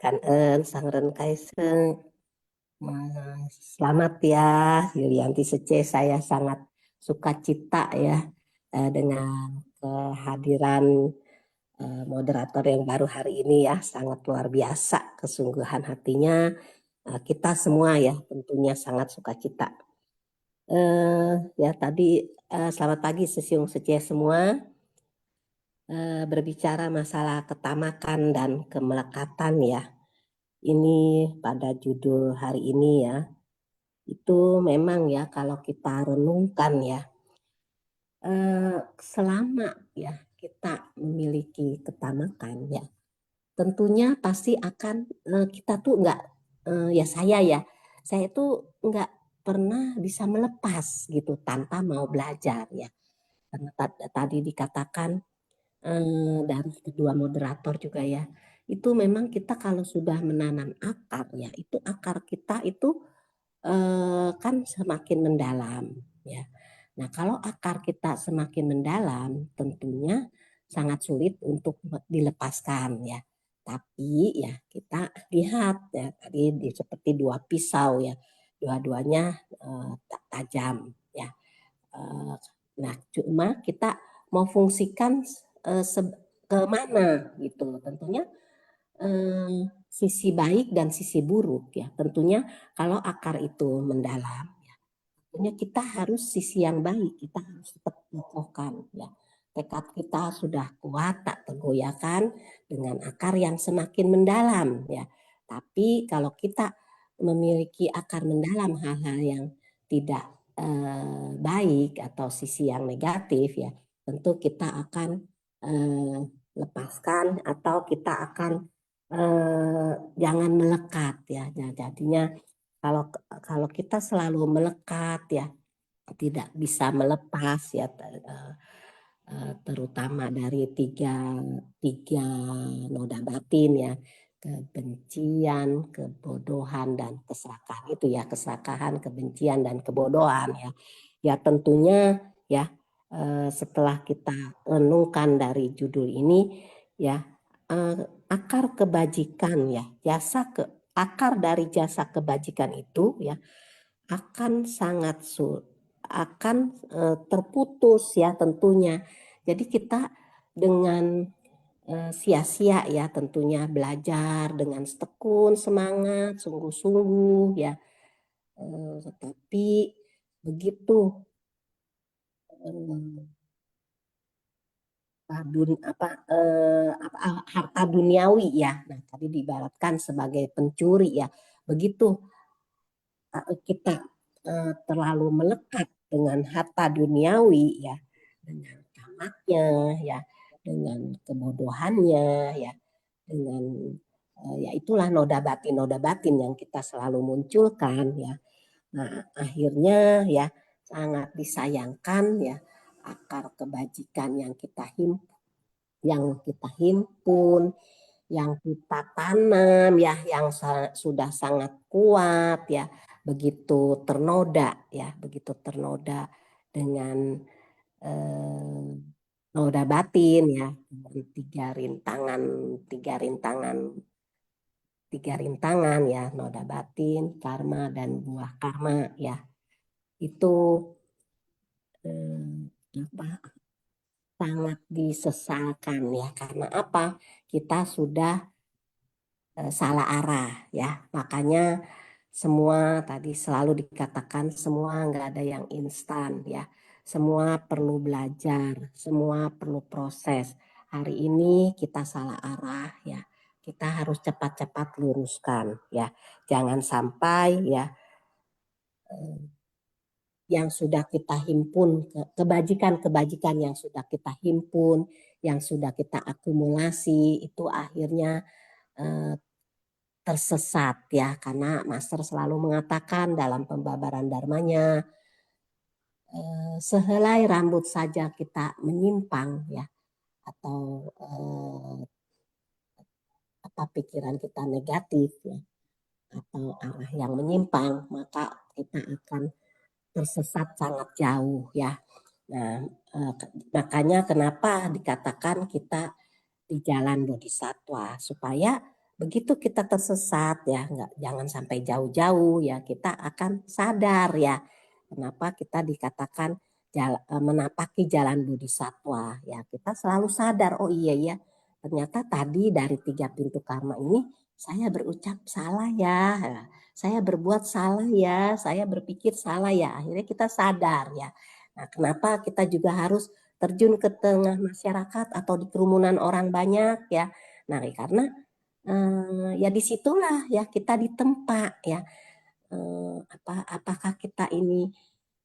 Kan Sangren Kaiseng. Selamat ya Yulianti Sece, saya sangat suka cita ya dengan kehadiran moderator yang baru hari ini ya, sangat luar biasa kesungguhan hatinya. Kita semua ya tentunya sangat suka cita. Ya tadi selamat pagi Sesiung Sece semua. Berbicara masalah ketamakan dan kemelekatan ya. Ini pada judul hari ini ya. Itu memang ya kalau kita renungkan ya. Selama ya kita memiliki ketamakan ya. Tentunya pasti akan kita tuh enggak ya saya tuh enggak pernah bisa melepas gitu tanpa mau belajar ya. Karena tadi dikatakan dari kedua moderator juga ya. Itu memang kita kalau sudah menanam akar ya, itu akar kita itu kan semakin mendalam ya. Nah, kalau akar kita semakin mendalam, tentunya sangat sulit untuk dilepaskan ya. Tapi ya kita lihat ya tadi seperti dua pisau ya, dua-duanya tajam ya. Nah, cuma kita mau fungsikan ke mana gitu. Tentunya sisi baik dan sisi buruk ya. Tentunya kalau akar itu mendalam, ya, tentunya kita harus sisi yang baik, kita harus tetap kokohkan ya. Tekad kita sudah kuat, tak tergoyahkan dengan akar yang semakin mendalam ya. Tapi kalau kita memiliki akar mendalam hal-hal yang tidak baik atau sisi yang negatif ya, tentu kita akan lepaskan atau kita akan jangan melekat ya. Jadinya kalau kalau kita selalu melekat ya, tidak bisa melepas ya, terutama dari tiga noda batin ya, kebencian, kebodohan dan keserakahan itu ya, keserakahan, kebencian dan kebodohan ya. Ya tentunya ya setelah kita renungkan dari judul ini ya, akar kebajikan ya, akar dari jasa kebajikan itu ya akan sangat akan terputus ya tentunya. Jadi kita dengan sia-sia ya tentunya belajar dengan tekun, semangat, sungguh-sungguh ya. Tetapi begitu harta duniawi ya. Nah, tadi diibaratkan sebagai pencuri ya. Begitu kita terlalu melekat dengan harta duniawi ya, dengan tamaknya ya, dengan kebodohannya ya, dengan ya itulah noda batin yang kita selalu munculkan ya. Nah, akhirnya ya sangat disayangkan ya akar kebajikan yang kita himpun, yang kita tanam ya, yang sudah sangat kuat ya, begitu ternoda dengan noda batin ya, tiga rintangan ya, noda batin, karma dan buah karma ya. Itu sangat disesalkan ya, karena apa? Kita sudah salah arah ya. Makanya semua tadi selalu dikatakan semua nggak ada yang instan ya. Semua perlu belajar, semua perlu proses. Hari ini kita salah arah ya. Kita harus cepat-cepat luruskan ya. Jangan sampai ya yang sudah kita himpun, kebajikan-kebajikan yang sudah kita himpun, yang sudah kita akumulasi itu akhirnya tersesat ya, karena Master selalu mengatakan dalam pembabaran dharmanya, sehelai rambut saja kita menyimpang ya, atau apa pikiran kita negatif ya, atau arah yang menyimpang, maka kita akan tersesat sangat jauh ya. Nah, makanya kenapa dikatakan kita di jalan bodhisattva, supaya begitu kita tersesat ya, jangan sampai jauh-jauh ya, kita akan sadar ya kenapa kita dikatakan menapaki jalan bodhisattva ya. Kita selalu sadar, oh iya ya, ternyata tadi dari 3 pintu karma ini saya berucap salah ya, saya berbuat salah ya, saya berpikir salah ya. Akhirnya kita sadar ya. Nah, kenapa kita juga harus terjun ke tengah masyarakat atau di kerumunan orang banyak ya. Nah, karena ya disitulah ya kita ditempa ya. Apakah kita ini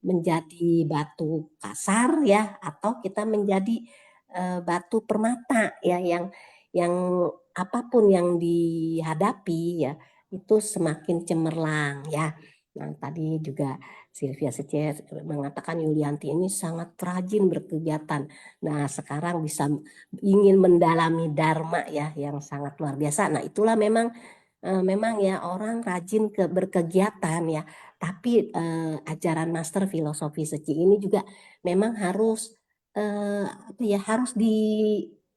menjadi batu kasar ya, atau kita menjadi batu permata ya, yang apapun yang dihadapi ya itu semakin cemerlang ya. Nah, tadi juga Sylvia Seceh mengatakan Yulianti ini sangat rajin berkegiatan. Nah, sekarang bisa ingin mendalami Dharma ya yang sangat luar biasa. Nah, itulah memang ya orang rajin berkegiatan ya. Tapi ajaran Master Filosofi Seceh ini juga memang harus apa ya, harus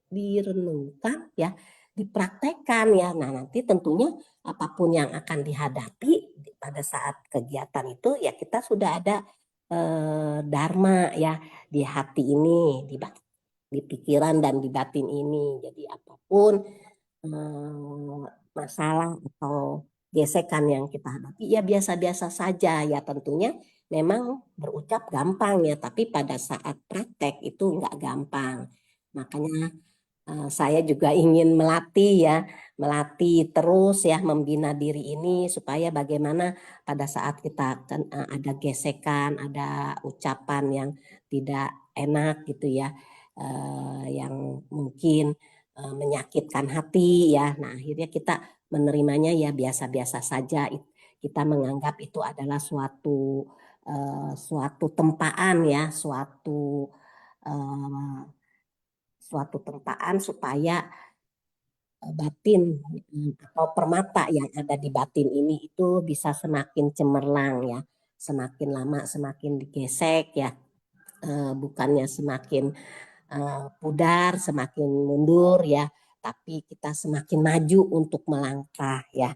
direnungkan ya, dipraktekkan ya. Nah, nanti tentunya apapun yang akan dihadapi pada saat kegiatan itu ya kita sudah ada dharma ya di hati ini, di pikiran dan di batin ini. Jadi apapun masalah atau gesekan yang kita hadapi ya biasa-biasa saja ya, tentunya memang berucap gampang ya, tapi pada saat praktek itu nggak gampang. Makanya saya juga ingin melatih ya, melatih terus ya, membina diri ini supaya bagaimana pada saat kita ada gesekan, ada ucapan yang tidak enak gitu ya, yang mungkin menyakitkan hati ya. Nah, akhirnya kita menerimanya ya biasa-biasa saja. Kita menganggap itu adalah suatu tempaan ya, eh, suatu tempaan supaya batin atau permata yang ada di batin ini itu bisa semakin cemerlang ya, semakin lama semakin digesek ya, bukannya semakin pudar, semakin mundur ya, tapi kita semakin maju untuk melangkah ya.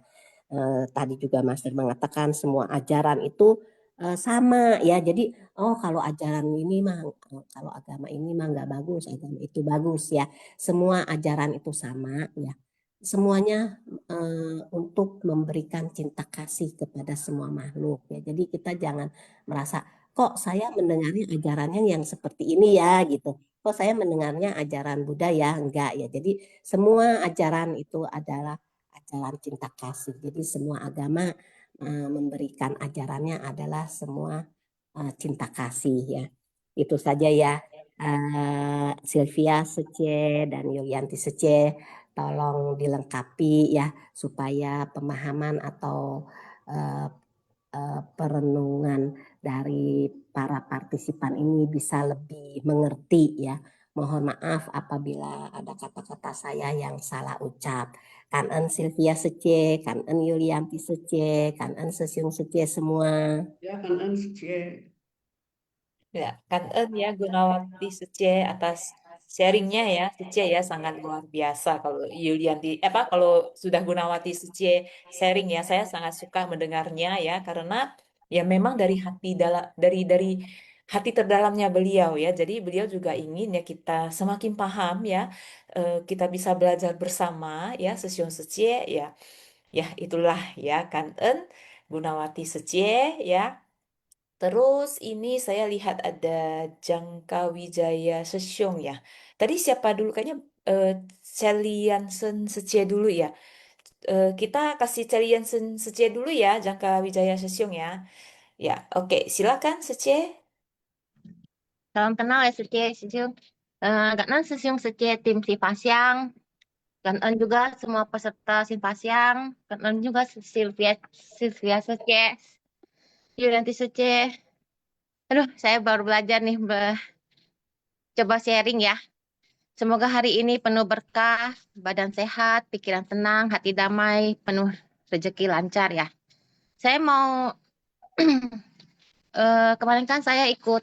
Tadi juga Mas Der mengatakan semua ajaran itu sama ya. Jadi oh kalau ajaran ini mah, kalau agama ini mah nggak bagus, agama itu bagus ya. Semua ajaran itu sama ya. Semuanya untuk memberikan cinta kasih kepada semua makhluk ya. Jadi kita jangan merasa kok saya mendengarnya ajarannya yang seperti ini ya gitu. Kok saya mendengarnya ajaran Buddha ya, enggak ya. Jadi semua ajaran itu adalah ajaran cinta kasih. Jadi semua agama memberikan ajarannya adalah semua cinta kasih ya. Itu saja ya. Sylvia Sece dan Yulianti Sece, tolong dilengkapi ya supaya pemahaman atau uh, perenungan dari para partisipan ini bisa lebih mengerti ya. Mohon maaf apabila ada kata-kata saya yang salah ucap. Kanan Sylvia Sece, kanan Yulianti Sece, kanan Sesiung Sece semua. Ya kan Anscie. Ya, Kangen ya Gunawati Sece atas sharingnya ya, Sece ya sangat luar biasa kalau Yulianti apa kalau sudah Gunawati Sece sharing ya, saya sangat suka mendengarnya ya karena ya memang dari hati dalam dari hati terdalamnya beliau ya. Jadi beliau juga ingin ya kita semakin paham ya, kita bisa belajar bersama ya, Sesiong Sece ya. Ya, itulah ya Kangen Gunawati Sece ya. Terus ini saya lihat ada Jangka Wijaya Sesyong ya. Tadi siapa dulu? Kayaknya eh, Celiansen Secie dulu ya. Kita kasih Celiansen Secie dulu ya, Jangka Wijaya Sesyong ya. Ya, oke. Silakan Secie. Salam kenal ya Secie, Gak nan Sesiung Secie tim Sipasiang, Ganon juga semua peserta Simpasiang, Ganon juga Sylvia Sylvia Secie, Yulianti Secie. Aduh, saya baru belajar nih, coba sharing ya. Semoga hari ini penuh berkah, badan sehat, pikiran tenang, hati damai, penuh rezeki lancar ya. Saya mau kemarin kan saya ikut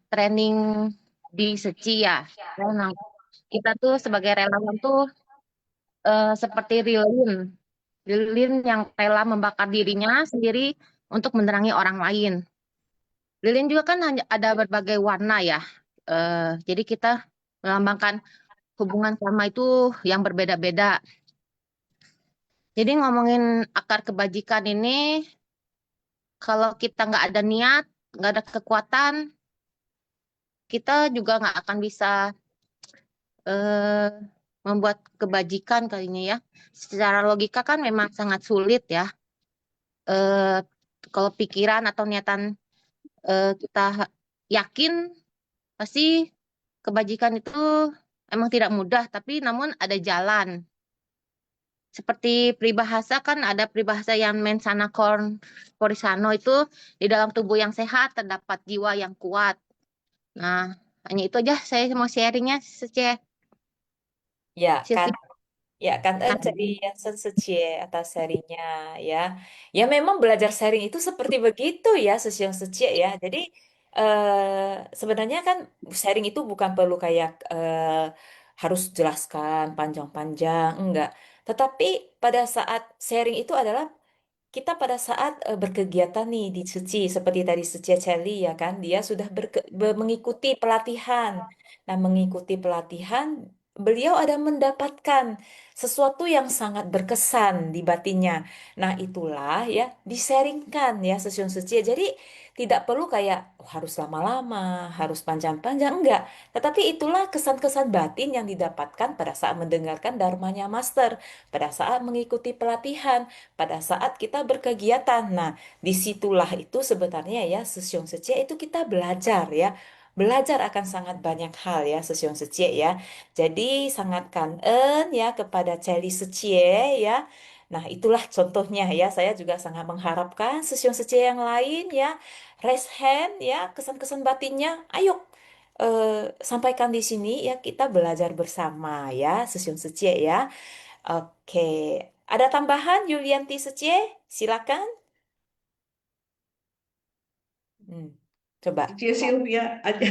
training di Seci ya. Nah, kita tuh sebagai relawan tuh seperti lilin yang rela membakar dirinya sendiri untuk menerangi orang lain. Lilin juga kan hanya ada berbagai warna ya. Jadi kita melambangkan hubungan sama itu yang berbeda-beda. Jadi ngomongin akar kebajikan ini, kalau kita nggak ada niat, nggak ada kekuatan, kita juga nggak akan bisa eh, membuat kebajikan kalinya ya. Secara logika kan memang sangat sulit ya. Eh, Kalau pikiran atau niatan kita yakin, pasti kebajikan itu emang tidak mudah, tapi namun ada jalan. Seperti peribahasa kan ada peribahasa yang mensana corporisano itu di dalam tubuh yang sehat terdapat jiwa yang kuat. Nah, hanya itu aja saya mau sharingnya, Ya, kan. Sylvia. Ya, kan Celiansen Secie atas sharingnya ya. Ya memang belajar sharing itu seperti begitu ya, Sesiong Secie ya. Jadi sebenarnya kan sharing itu bukan perlu kayak harus jelaskan panjang-panjang, enggak. Tetapi pada saat sharing itu adalah kita pada saat berkegiatan nih di Suci, seperti tadi Suci Celi ya kan, dia sudah mengikuti pelatihan. Nah, mengikuti pelatihan, beliau ada mendapatkan sesuatu yang sangat berkesan di batinnya. Nah, itulah ya disaringkan ya Sesiun Suci. Jadi tidak perlu kayak "Oh, harus lama-lama, harus panjang-panjang, enggak. Tetapi itulah kesan-kesan batin yang didapatkan pada saat mendengarkan dharmanya Master, pada saat mengikuti pelatihan, pada saat kita berkegiatan. Nah, disitulah itu sebenarnya ya Sesiong Secie itu kita belajar ya. Belajar akan sangat banyak hal ya Sesiong Secie ya. Jadi sangat kangen ya kepada Celi Secie ya. Nah, itulah contohnya ya. Saya juga sangat mengharapkan Sesiong Secie yang lain ya. Raise hand ya, kesan-kesan batinnya. Ayo sampaikan di sini ya kita belajar bersama ya Sesiong Secie ya. Oke, ada tambahan Yulianti Sucie? Silakan. Hmm, coba. Cie Sylvia aja.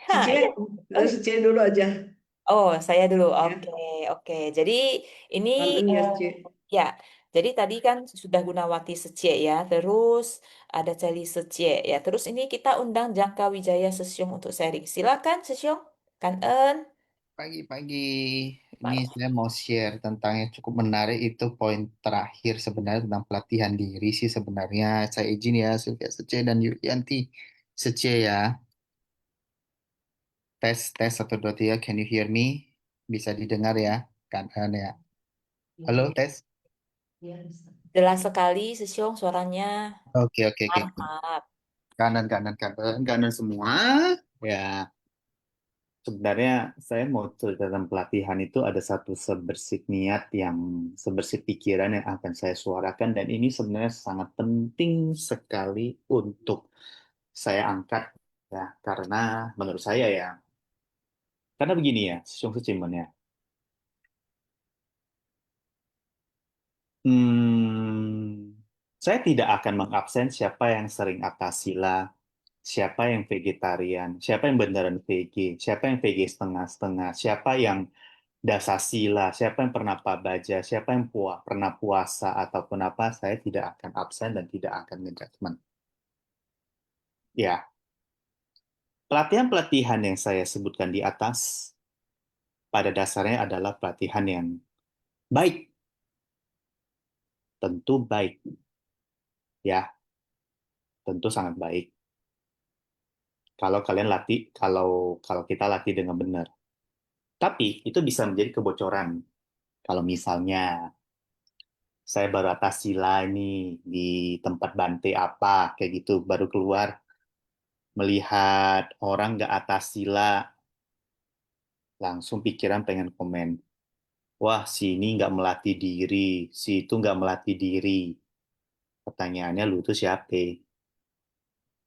Ha, ya. Oh, Cie dulu aja oh, saya dulu. ya. Oke, oke. Jadi ini Kangen ya eh, Cie. ya. Jadi tadi kan sudah Gunawati Sucie ya. Terus ada Celi Sucie ya. Terus ini kita undang Jangka Wijaya Sesyong untuk sharing. Silakan Sesyong. Kan En. Pagi-pagi, ini saya mau share tentang yang cukup menarik itu poin terakhir sebenarnya tentang pelatihan diri sih sebenarnya. Saya izin ya, Sylvia Sece dan Yulianti Sece ya. Tes, tes, satu, dua, tiga, can you hear me? Bisa didengar ya? Kan ya. Halo, tes? Jelas sekali Sesyong suaranya. Oke, oke, oke. Mantap. Kanan, kanan, kanan, kanan semua. Ya, sebenarnya saya mau cerita tentang pelatihan itu ada satu sebersih niat yang sebersih pikiran yang akan saya suarakan dan ini sebenarnya sangat penting sekali untuk saya angkat ya karena menurut saya ya karena begini ya Sung Cimen ya saya tidak akan mengabsen siapa yang sering atasila, siapa yang vegetarian, siapa yang beneran VG, siapa yang VG setengah-setengah, siapa yang dasasila, siapa yang pernah pabaja, siapa yang pernah puasa ataupun apa, saya tidak akan absen dan tidak akan ngejudgment. Ya, pelatihan-pelatihan yang saya sebutkan di atas pada dasarnya adalah pelatihan yang baik, tentu baik, ya, tentu sangat baik. Kalau kalian latih, kalau kalau kita latih dengan benar. Tapi itu bisa menjadi kebocoran. Kalau misalnya saya baru atas sila nih di tempat Bante apa kayak gitu baru keluar melihat orang nggak atas sila langsung pikiran pengen komen wah si ini nggak melatih diri si itu nggak melatih diri pertanyaannya lu tuh siapa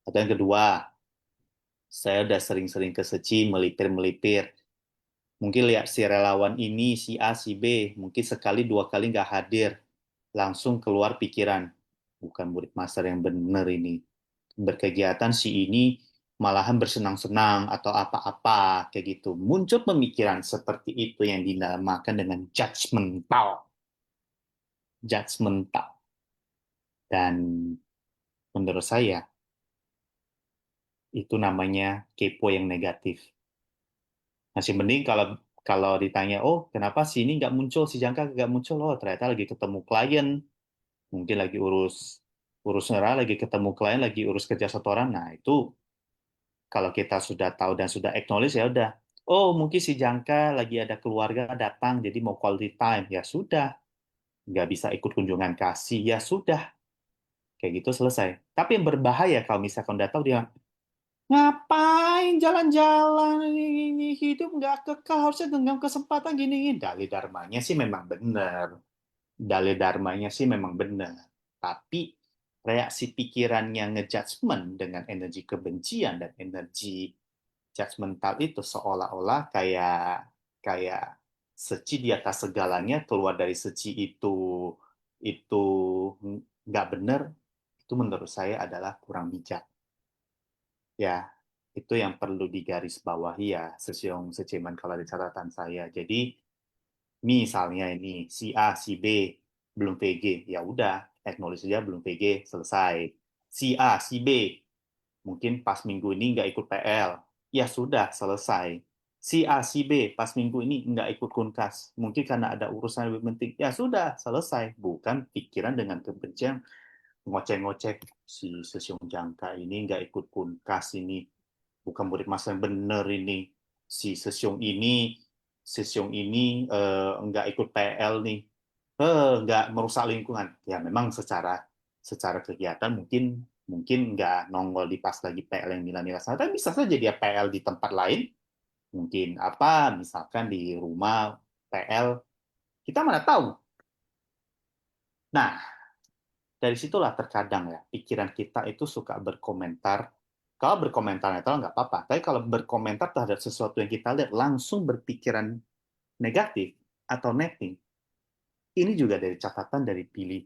atau yang kedua saya udah sering-sering keseci melipir-melipir mungkin lihat si relawan ini si A si B mungkin sekali dua kali nggak hadir langsung keluar pikiran bukan murid master yang benar ini berkegiatan si ini malahan bersenang-senang atau apa-apa kayak gitu. Muncul pemikiran seperti itu yang dinamakan dengan judgmental. Judgmental. Dan menurut saya itu namanya kepo yang negatif. Masih mending kalau kalau ditanya, oh kenapa si ini nggak muncul, si Jangka nggak muncul, oh ternyata lagi ketemu klien, mungkin lagi urus lagi ketemu klien, lagi urus kerja setoran. Nah itu kalau kita sudah tahu dan sudah acknowledge ya udah. Oh, mungkin si Jangka lagi ada keluarga datang, jadi mau quality time. Ya sudah. Nggak bisa ikut kunjungan kasih. Ya sudah. Kayak gitu selesai. Tapi yang berbahaya kalau misalkan udah tahu dia, ngapain jalan-jalan ini hidup nggak kekal harusnya genggam kesempatan gini. Dalih dharmanya sih memang benar. Dalih dharmanya sih memang benar. Tapi reaksi pikirannya ngejudgment dengan energi kebencian dan energi judgmental itu seolah-olah kayak kayak seci di atas segalanya keluar dari seci itu nggak benar itu menurut saya adalah kurang bijak ya Itu yang perlu digarisbawahi ya, Sesyong Seciman kalau di catatan saya. Jadi misalnya ini si A, si B belum VG, ya udah, acknowledge saja belum VG, selesai. Si A, si B mungkin pas minggu ini nggak ikut PL, ya sudah selesai. Si A, si B pas minggu ini nggak ikut kunkas, mungkin karena ada urusan lebih penting, ya sudah selesai. Bukan pikiran dengan kebencian ngoceh-ngoceh si Sesyong Jangka ini nggak ikut kunkas ini, bukan murid mas yang bener ini. Si Sesyong ini nggak ikut PL nih, nggak merusak lingkungan. Ya memang secara kegiatan mungkin mungkin nggak nongol di pas lagi PL yang nilai-nilai sana, tapi bisa saja dia PL di tempat lain, mungkin apa, misalkan di rumah PL, kita mana tahu. Nah, dari situlah terkadang ya, pikiran kita itu suka berkomentar. Kalau berkomentar netral nggak apa-apa, tapi kalau berkomentar terhadap sesuatu yang kita lihat, langsung berpikiran negatif atau netting, ini juga dari catatan dari pilih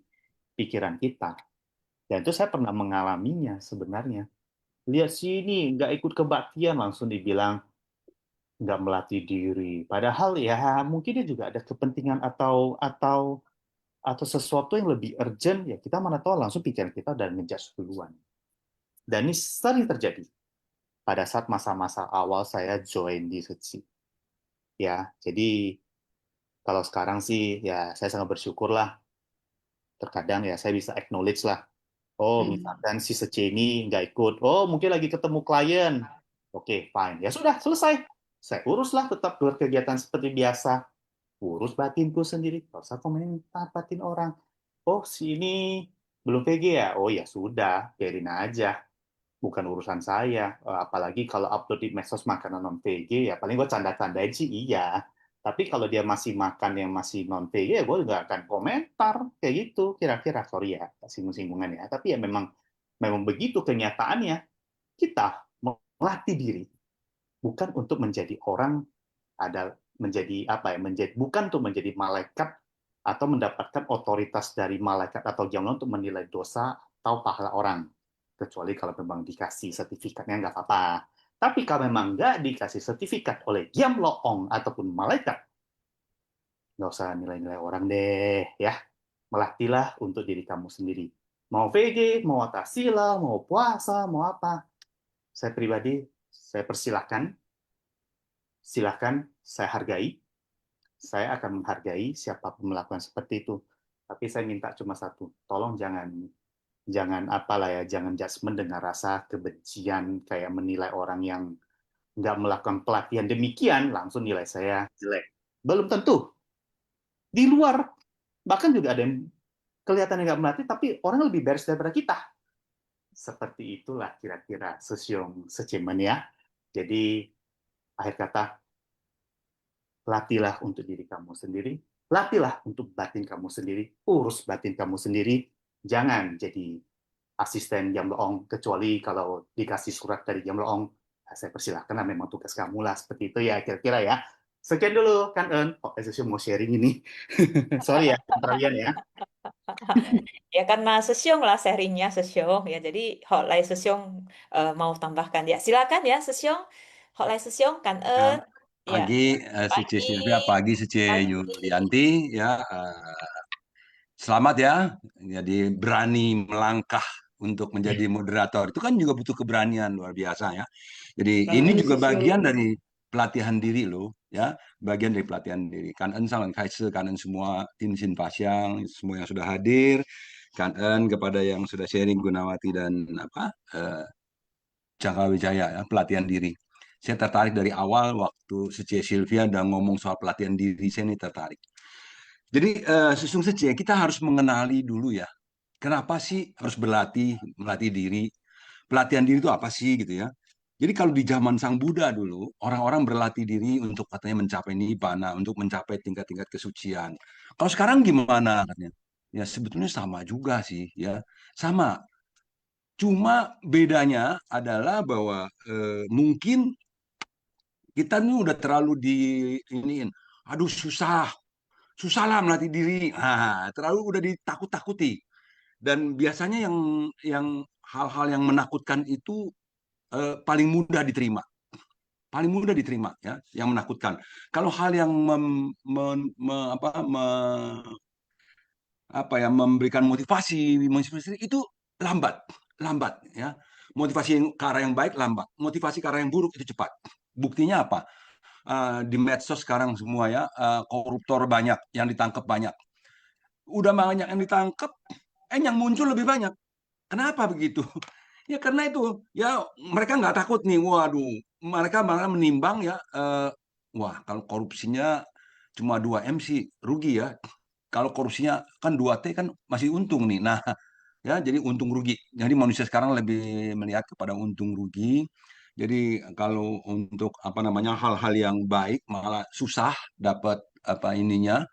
pikiran kita. Dan itu saya pernah mengalaminya sebenarnya. Lihat sini, nggak ikut kebaktian, langsung dibilang nggak melatih diri. Padahal ya mungkin dia juga ada kepentingan atau sesuatu yang lebih urgent, ya kita mana tahu, langsung pikiran kita dan ngejudge duluan. Dan ini sering terjadi pada saat masa-masa awal saya join di Seci. Ya, jadi kalau sekarang sih ya saya sangat bersyukur lah. Terkadang ya saya bisa acknowledge lah. Oh, misalkan si Seci ini nggak ikut. Oh, mungkin lagi ketemu klien. Oke, fine. Ya sudah, selesai. Saya uruslah tetap berkegiatan seperti biasa. Urus batinku sendiri. Nggak usah komentar batin orang. Oh, si ini belum PG ya? Oh ya sudah, biarin aja. Bukan urusan saya. Apalagi kalau upload di medsos makanan non VG, ya paling gue canda-candain sih iya. Tapi kalau dia masih makan yang masih non VG, ya gue nggak akan komentar kayak gitu. Kira-kira, sorry ya, singgung-singgungan ya. Tapi ya memang begitu kenyataannya. Kita melatih diri bukan untuk menjadi orang, ada menjadi apa ya, menjadi bukan untuk menjadi malaikat atau mendapatkan otoritas dari malaikat atau jangan untuk menilai dosa atau pahala orang, kecuali kalau memang dikasih sertifikatnya nggak apa-apa. Tapi kalau memang nggak dikasih sertifikat oleh Giam Loong ataupun malaikat, nggak usah nilai-nilai orang deh ya. Melatihlah untuk diri kamu sendiri. Mau VG, mau Atasila, mau puasa, mau apa. Saya pribadi, saya persilahkan. Silahkan, saya hargai. Saya akan menghargai siapapun melakukan seperti itu. Tapi saya minta cuma satu, tolong jangan apalah ya, jangan judgement dengan rasa kebencian, kayak menilai orang yang nggak melakukan pelatihan demikian, langsung nilai saya jelek. Belum tentu. Di luar, bahkan juga ada yang kelihatan nggak melatih, tapi orang lebih beres daripada kita. Seperti itulah kira-kira Sesyong Seciman ya. Jadi, akhir kata, latihlah untuk diri kamu sendiri, latihlah untuk batin kamu sendiri, urus batin kamu sendiri, jangan jadi asisten Giam Loong, kecuali kalau dikasih surat dari Giam Loong, saya persilahkan lah, memang tugas kamu lah, seperti itu ya, kira-kira ya. Sekian dulu, kan En. Oh, Sesio mau sharing ini. Sorry ya, kontrarian ya. Ya karena Sesyong lah sharingnya Sesyong ya. Jadi Hotline Sesyong mau tambahkan ya. Silakan ya Sesyong. Hotline Sesyong kan Ya, ya. pagi Sece Pagi. Silvia, pagi Sece Pagi. Yulianti ya. Selamat ya, jadi berani melangkah untuk menjadi moderator. Itu kan juga butuh keberanian luar biasa ya. Jadi ini Kangen juga bagian Sesyo. dari pelatihan diri loh ya, bagian dari pelatihan diri. Kanen Salam Kaise, kanen semua tim Sinpasyang, semua yang sudah hadir, kanen kepada yang sudah sharing Gunawati dan Jangka Wijaya ya, pelatihan diri. Saya tertarik dari awal waktu Sece Sylvia udah ngomong soal pelatihan diri, saya ini tertarik. Jadi sesung saja kita harus mengenali dulu ya, kenapa sih harus melatih diri? Pelatihan diri itu apa sih gitu ya? Jadi kalau di zaman Sang Buddha dulu, orang-orang berlatih diri untuk katanya mencapai nibbana, untuk mencapai tingkat-tingkat kesucian. Kalau sekarang gimana katanya? Ya sebetulnya sama juga sih ya, sama. Cuma bedanya adalah bahwa mungkin kita ini udah terlalu di iniin, aduh susah lah melatih diri, terlalu udah ditakut-takuti. Dan biasanya yang hal-hal yang menakutkan itu paling mudah diterima. Paling mudah diterima ya, yang menakutkan. Kalau hal yang memberikan motivasi itu lambat, lambat ya. Motivasi ke arah yang baik lambat, motivasi ke arah yang buruk itu cepat. Buktinya apa? Di medsos sekarang semua ya, koruptor banyak, yang ditangkap banyak. Udah banyak yang ditangkap, yang muncul lebih banyak. Kenapa begitu? Ya karena itu, ya mereka nggak takut nih, waduh, mereka malah menimbang ya, wah kalau korupsinya cuma 2M sih rugi ya. Kalau korupsinya kan 2T kan masih untung nih. Nah, ya jadi untung rugi. Jadi manusia sekarang lebih melihat kepada untung rugi. Jadi kalau untuk apa namanya hal-hal yang baik malah susah dapat apa ininya,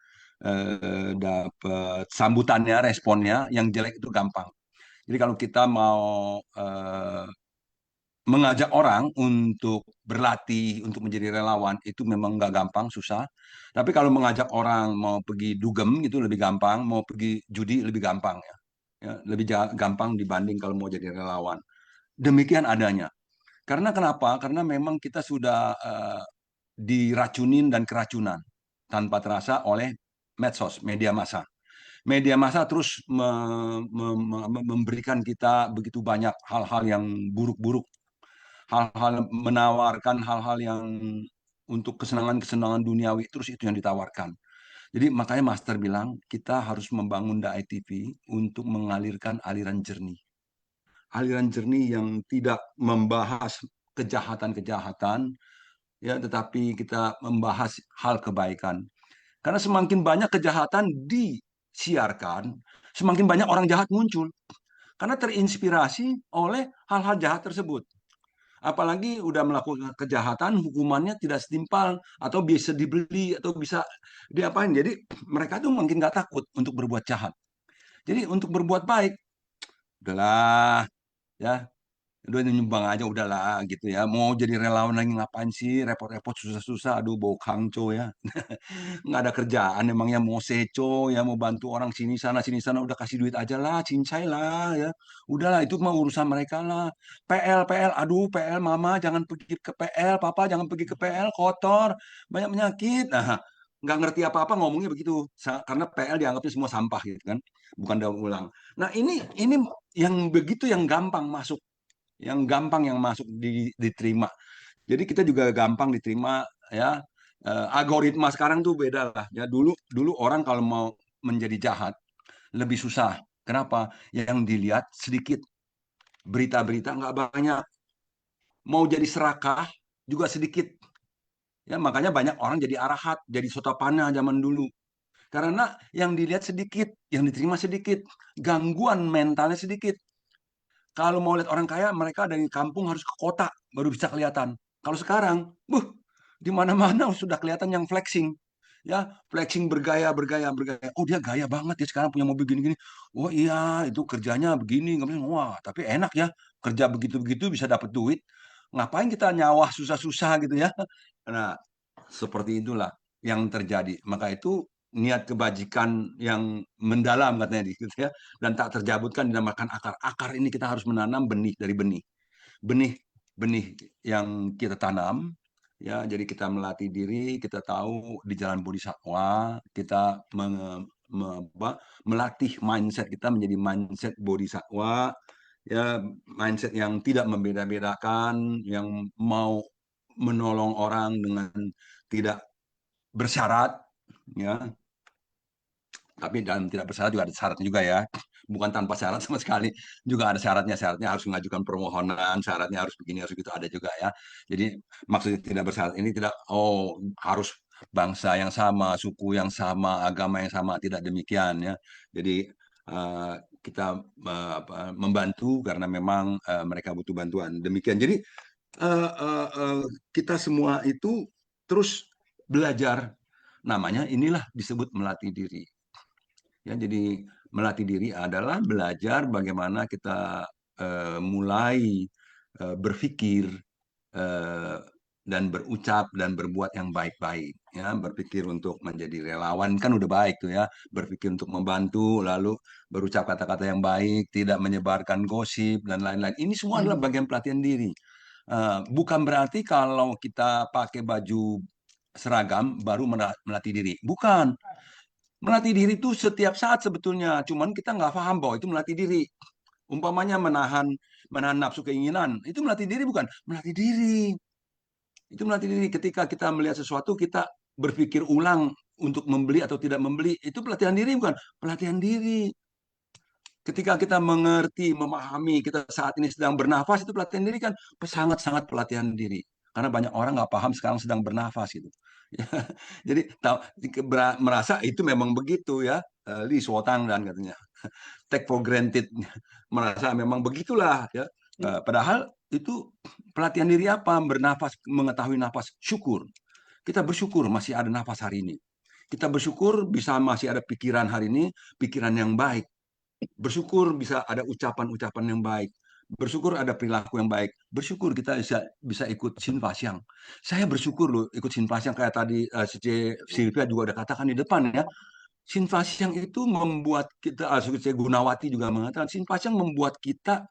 dapat sambutannya, responnya. Yang jelek itu gampang. Jadi kalau kita mau mengajak orang untuk berlatih, untuk menjadi relawan, itu memang nggak gampang, susah. Tapi kalau mengajak orang mau pergi dugem, itu lebih gampang, mau pergi judi lebih gampang ya. Ya, lebih gampang dibanding kalau mau jadi relawan. Demikian adanya. Karena kenapa? Karena memang kita sudah diracunin dan keracunan tanpa terasa oleh medsos, media massa. Media massa terus memberikan kita begitu banyak hal-hal yang buruk-buruk, hal-hal menawarkan hal-hal yang untuk kesenangan-kesenangan duniawi, terus itu yang ditawarkan. Jadi makanya Master bilang kita harus membangun The ITV untuk mengalirkan aliran jernih. Aliran jernih yang tidak membahas kejahatan-kejahatan, ya, tetapi kita membahas hal kebaikan. Karena semakin banyak kejahatan disiarkan, semakin banyak orang jahat muncul. Karena terinspirasi oleh hal-hal jahat tersebut. Apalagi udah melakukan kejahatan, hukumannya tidak setimpal, atau bisa dibeli, atau bisa diapain. Jadi mereka tuh mungkin nggak takut untuk berbuat jahat. Jadi untuk berbuat baik, udahlah, ya, udah nyumbang aja udahlah gitu ya. Mau jadi relawan lagi ngapain sih? Repot-repot, susah-susah, aduh bau kangco ya. Nggak ada kerjaan emangnya, mau seco ya, mau bantu orang sini sana udah kasih duit aja lah, cincai lah ya, udahlah itu mah urusan mereka lah. PL aduh PL mama jangan pergi ke PL, papa jangan pergi ke PL, kotor, banyak penyakit. Nah, nggak ngerti apa-apa ngomongnya begitu. Karena PL dianggapnya semua sampah gitu kan, bukan daur ulang. Nah ini yang begitu yang gampang masuk, yang masuk diterima. Jadi kita juga gampang diterima ya. Algoritma sekarang tuh beda lah ya. Dulu orang kalau mau menjadi jahat lebih susah. Kenapa? Yang dilihat sedikit, berita-berita nggak banyak. Mau jadi serakah juga sedikit. Ya makanya banyak orang jadi arahat, jadi sotapana zaman dulu. Karena yang dilihat sedikit, yang diterima sedikit, gangguan mentalnya sedikit. Kalau mau lihat orang kaya, mereka dari kampung harus ke kota baru bisa kelihatan. Kalau sekarang, di mana-mana sudah kelihatan yang flexing. Ya, flexing bergaya, bergaya, bergaya. Oh, dia gaya banget ya sekarang punya mobil gini-gini. Oh iya, itu kerjanya begini. Wah, tapi enak ya. Kerja begitu-begitu bisa dapat duit. Ngapain kita nyawah susah-susah gitu ya. Nah, seperti itulah yang terjadi. Maka itu niat kebajikan yang mendalam katanya gitu ya, dan tak terjabutkan dinamakan akar. Akar ini kita harus menanam benih dari benih. Benih yang kita tanam ya, jadi kita melatih diri, kita tahu di jalan bodhisattva, kita melatih mindset kita menjadi mindset bodhisattva ya, mindset yang tidak membeda-bedakan, yang mau menolong orang dengan tidak bersyarat ya. Tapi dalam tidak bersyarat juga ada syaratnya juga ya, bukan tanpa syarat sama sekali, juga ada syaratnya. Syaratnya harus mengajukan permohonan, syaratnya harus begini, harus gitu, ada juga ya. Jadi maksudnya tidak bersyarat ini tidak harus bangsa yang sama, suku yang sama, agama yang sama, tidak demikian ya. Jadi kita membantu karena memang mereka butuh bantuan, demikian. Jadi kita semua itu terus belajar, namanya inilah disebut melatih diri. Ya, jadi melatih diri adalah belajar bagaimana kita mulai berpikir dan berucap dan berbuat yang baik-baik. Ya, berpikir untuk menjadi relawan kan udah baik tuh ya. Berpikir untuk membantu, lalu berucap kata-kata yang baik, tidak menyebarkan gosip dan lain-lain. Ini semua adalah bagian pelatihan diri. Bukan berarti kalau kita pakai baju seragam baru melatih diri. Bukan. Melatih diri itu setiap saat sebetulnya. Cuman kita nggak paham bahwa itu melatih diri. Umpamanya menahan menahan nafsu keinginan, itu melatih diri bukan? Melatih diri. Itu melatih diri ketika kita melihat sesuatu, kita berpikir ulang untuk membeli atau tidak membeli. Itu pelatihan diri bukan? Pelatihan diri. Ketika kita mengerti, memahami kita saat ini sedang bernafas, itu pelatihan diri kan sangat-sangat pelatihan diri. Karena banyak orang nggak paham sekarang sedang bernafas gitu. Jadi tahu merasa itu memang begitu ya. Li Suotang dan katanya take for granted, merasa memang begitulah ya. Padahal itu pelatihan diri apa? Bernafas, mengetahui nafas, syukur. Kita bersyukur masih ada nafas hari ini. Kita bersyukur bisa masih ada pikiran hari ini, pikiran yang baik. Bersyukur bisa ada ucapan-ucapan yang baik. Bersyukur ada perilaku yang baik. Bersyukur kita bisa ikut Sinfasyang. Saya bersyukur loh ikut Sinfasyang kayak tadi CC Silvia juga udah katakan di depan ya. Sinfasyang itu membuat kita, CC Gunawati juga mengatakan, Sinfasyang membuat kita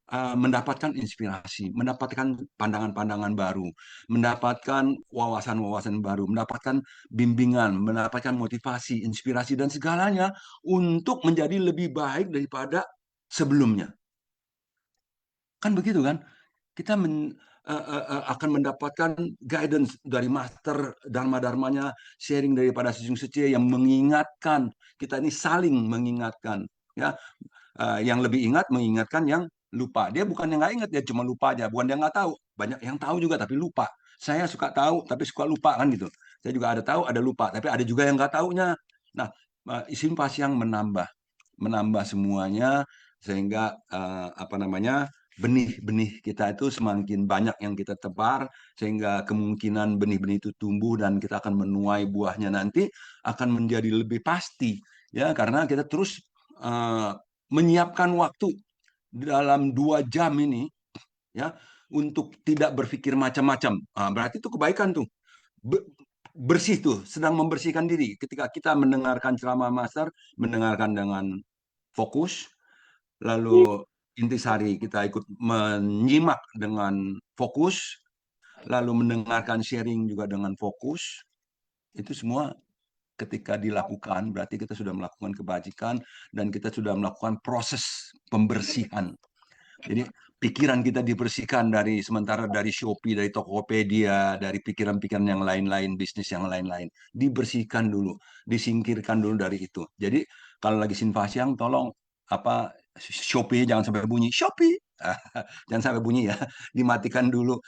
mendapatkan inspirasi, mendapatkan pandangan-pandangan baru, mendapatkan wawasan-wawasan baru, mendapatkan bimbingan, mendapatkan motivasi, inspirasi, dan segalanya untuk menjadi lebih baik daripada sebelumnya. Kan begitu kan? Kita akan mendapatkan guidance dari master dharma-dharmanya, sharing daripada Sisung Sece yang mengingatkan, kita ini saling mengingatkan. Ya, yang lebih ingat mengingatkan yang lupa. Dia bukan yang nggak ingat, dia cuma lupa aja. Bukan dia nggak tahu. Banyak yang tahu juga tapi lupa. Saya suka tahu tapi suka lupa kan gitu. Saya juga ada tahu, ada lupa. Tapi ada juga yang nggak taunya. Nah, isim pas yang menambah semuanya sehingga apa namanya benih-benih kita itu semakin banyak yang kita tebar sehingga kemungkinan benih-benih itu tumbuh dan kita akan menuai buahnya nanti akan menjadi lebih pasti ya karena kita terus uh, menyiapkan waktu dalam 2 jam ini ya untuk tidak berpikir macam-macam. Berarti itu kebaikan tuh. Bersih tuh, sedang membersihkan diri. Ketika kita mendengarkan ceramah master, mendengarkan dengan fokus, lalu intisari kita ikut menyimak dengan fokus, lalu mendengarkan sharing juga dengan fokus. Itu semua ketika dilakukan berarti kita sudah melakukan kebajikan dan kita sudah melakukan proses pembersihan. Jadi pikiran kita dibersihkan dari sementara dari Shopee, dari Tokopedia, dari pikiran-pikiran yang lain-lain, bisnis yang lain-lain. Dibersihkan dulu, disingkirkan dulu dari itu. Jadi kalau lagi sinfasyang tolong apa Shopee jangan sampai bunyi. Shopee jangan sampai bunyi ya. Dimatikan dulu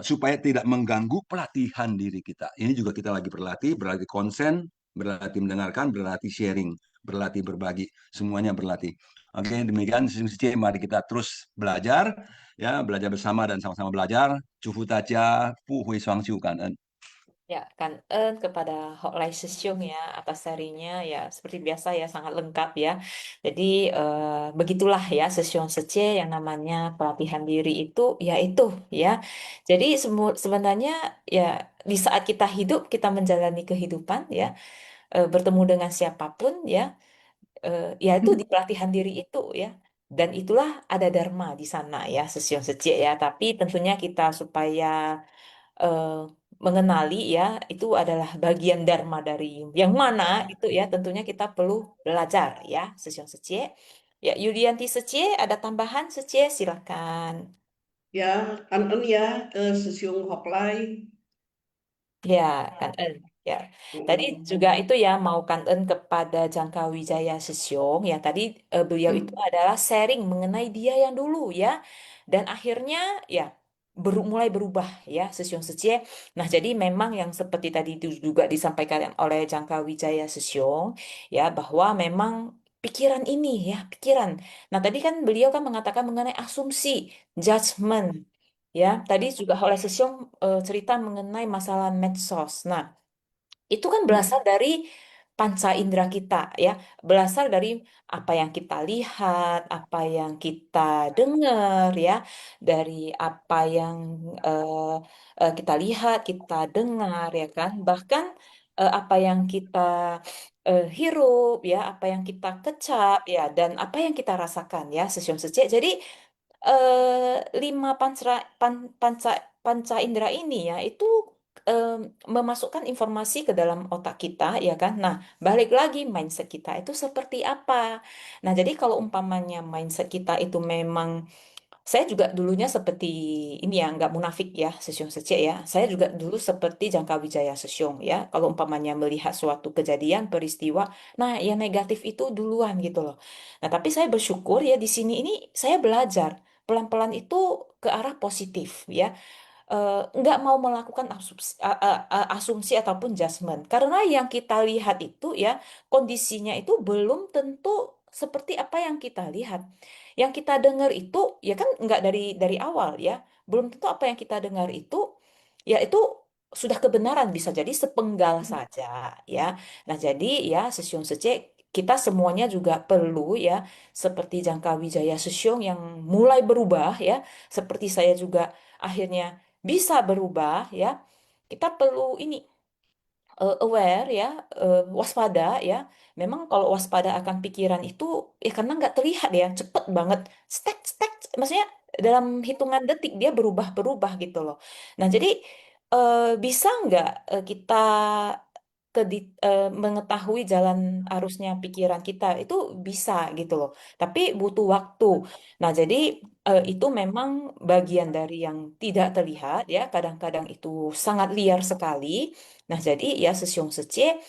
supaya tidak mengganggu pelatihan diri kita. Ini juga kita lagi berlatih konsen, berlatih mendengarkan, berlatih sharing, berlatih berbagi, semuanya berlatih. Oke, demikian Suci, mari kita terus belajar, ya, belajar bersama dan sama-sama belajar. Cufu taja, pu hui suang ciu kan. Ya, kan kepada Hok Lai Sisyong ya atas harinya ya seperti biasa ya sangat lengkap ya. Jadi begitulah ya Sisyong Sece yang namanya pelatihan diri itu ya. Jadi sebenarnya ya di saat kita hidup kita menjalani kehidupan ya bertemu dengan siapapun ya ya itu di pelatihan diri itu ya. Dan itulah ada dharma di sana ya Sisyong Sece ya. Tapi tentunya kita supaya eh, mengenali ya itu adalah bagian dharma dari yang mana itu ya tentunya kita perlu belajar ya Sesion Secie. Ya Yulianti Secie ada tambahan Secie silakan. Ya, kangen ya ke Sesiung Hoklai. Ya, kan ya. Tadi juga itu ya mau kangen kepada Jangka Wijaya Sesyong ya. Tadi beliau itu adalah sharing mengenai dia yang dulu ya. Dan akhirnya ya mulai berubah ya Sesyong Secie. Nah, jadi memang yang seperti tadi itu juga disampaikan oleh Jangka Wijaya Sesyong ya bahwa memang pikiran ini ya, pikiran. Nah, tadi kan beliau kan mengatakan mengenai asumsi, judgment. Ya, tadi juga oleh Sesyong cerita mengenai masalah medsos. Nah, itu kan berasal dari panca indera kita, ya, berasal dari apa yang kita lihat, apa yang kita dengar, ya, dari apa yang eh, kita lihat, kita dengar, ya kan, bahkan apa yang kita hirup, ya, apa yang kita kecap, ya, dan apa yang kita rasakan, ya, Sesyong Secek. Jadi lima panca indera ini ya itu memasukkan informasi ke dalam otak kita ya kan. Nah, balik lagi mindset kita itu seperti apa. Nah, jadi kalau umpamanya mindset kita itu memang saya juga dulunya seperti ini ya, nggak munafik ya, Sesyong Secek ya. Saya juga dulu seperti Jangka Wijaya Sesyong ya. Kalau umpamanya melihat suatu kejadian, peristiwa, nah yang negatif itu duluan gitu loh. Nah, tapi saya bersyukur ya di sini ini saya belajar pelan-pelan itu ke arah positif ya, nggak mau melakukan asumsi ataupun judgement. Karena yang kita lihat itu ya, kondisinya itu belum tentu seperti apa yang kita lihat. Yang kita dengar itu ya kan nggak dari awal ya. Belum tentu apa yang kita dengar itu ya itu sudah kebenaran, bisa jadi sepenggal saja ya. Nah, jadi ya Sesyong Secek kita semuanya juga perlu ya seperti Jangka Wijaya Sesyong yang mulai berubah ya, seperti saya juga akhirnya bisa berubah ya. Kita perlu ini aware ya, waspada ya. Memang kalau waspada akan pikiran itu ya karena nggak terlihat ya, cepet banget, stek stek, maksudnya dalam hitungan detik dia berubah-berubah gitu loh. Nah jadi bisa nggak kita mengetahui jalan arusnya pikiran kita itu bisa gitu loh, tapi butuh waktu. Nah jadi itu memang bagian dari yang tidak terlihat ya, kadang-kadang itu sangat liar sekali. Nah, jadi ya Sesyong Sece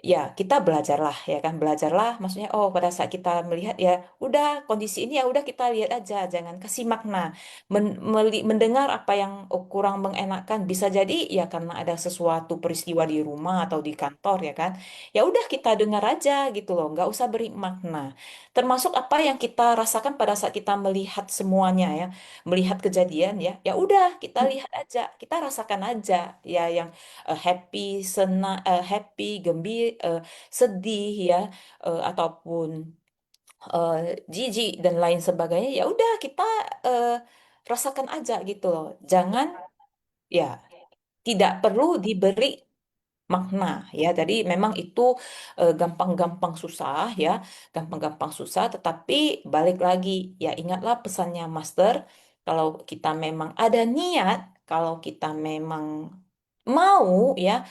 ya kita belajarlah ya kan, belajarlah maksudnya oh pada saat kita melihat ya udah kondisi ini ya udah kita lihat aja, jangan kasih makna. Mendengar apa yang kurang mengenakan bisa jadi ya karena ada sesuatu peristiwa di rumah atau di kantor ya kan, ya udah kita dengar aja gitu loh, nggak usah beri makna. Termasuk apa yang kita rasakan pada saat kita melihat semuanya ya, melihat kejadian ya, ya udah kita lihat aja, kita rasakan aja ya yang happy, senang, happy, gembira, sedih ya, ataupun eh, jijik dan lain sebagainya. Ya udah kita eh, rasakan aja gitu loh. Jangan ya tidak perlu diberi makna ya. Jadi memang itu gampang-gampang susah ya, gampang-gampang susah. Tetapi balik lagi ya ingatlah pesannya Master. Kalau kita memang ada niat, kalau kita memang mau ya,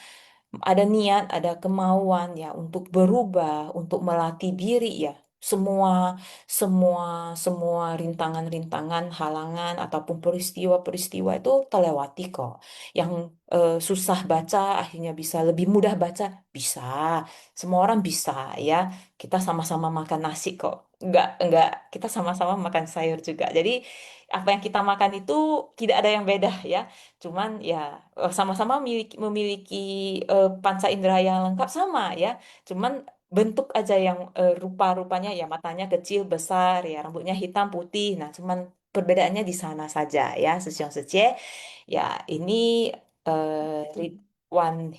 ada niat, ada kemauan ya untuk berubah, untuk melatih diri ya. Semua semua semua rintangan-rintangan, halangan ataupun peristiwa-peristiwa itu terlewati kok. Yang susah baca akhirnya bisa lebih mudah baca, bisa. Semua orang bisa ya. Kita sama-sama makan nasi kok. Enggak, kita sama-sama makan sayur juga. Jadi apa yang kita makan itu tidak ada yang beda ya. Cuman ya sama-sama memiliki panca indera yang lengkap sama ya. Cuman bentuk aja yang rupa-rupanya ya matanya kecil, besar ya, rambutnya hitam, putih. Nah, cuman perbedaannya di sana saja ya, Sesyong Sece. Ya, ini Ridwan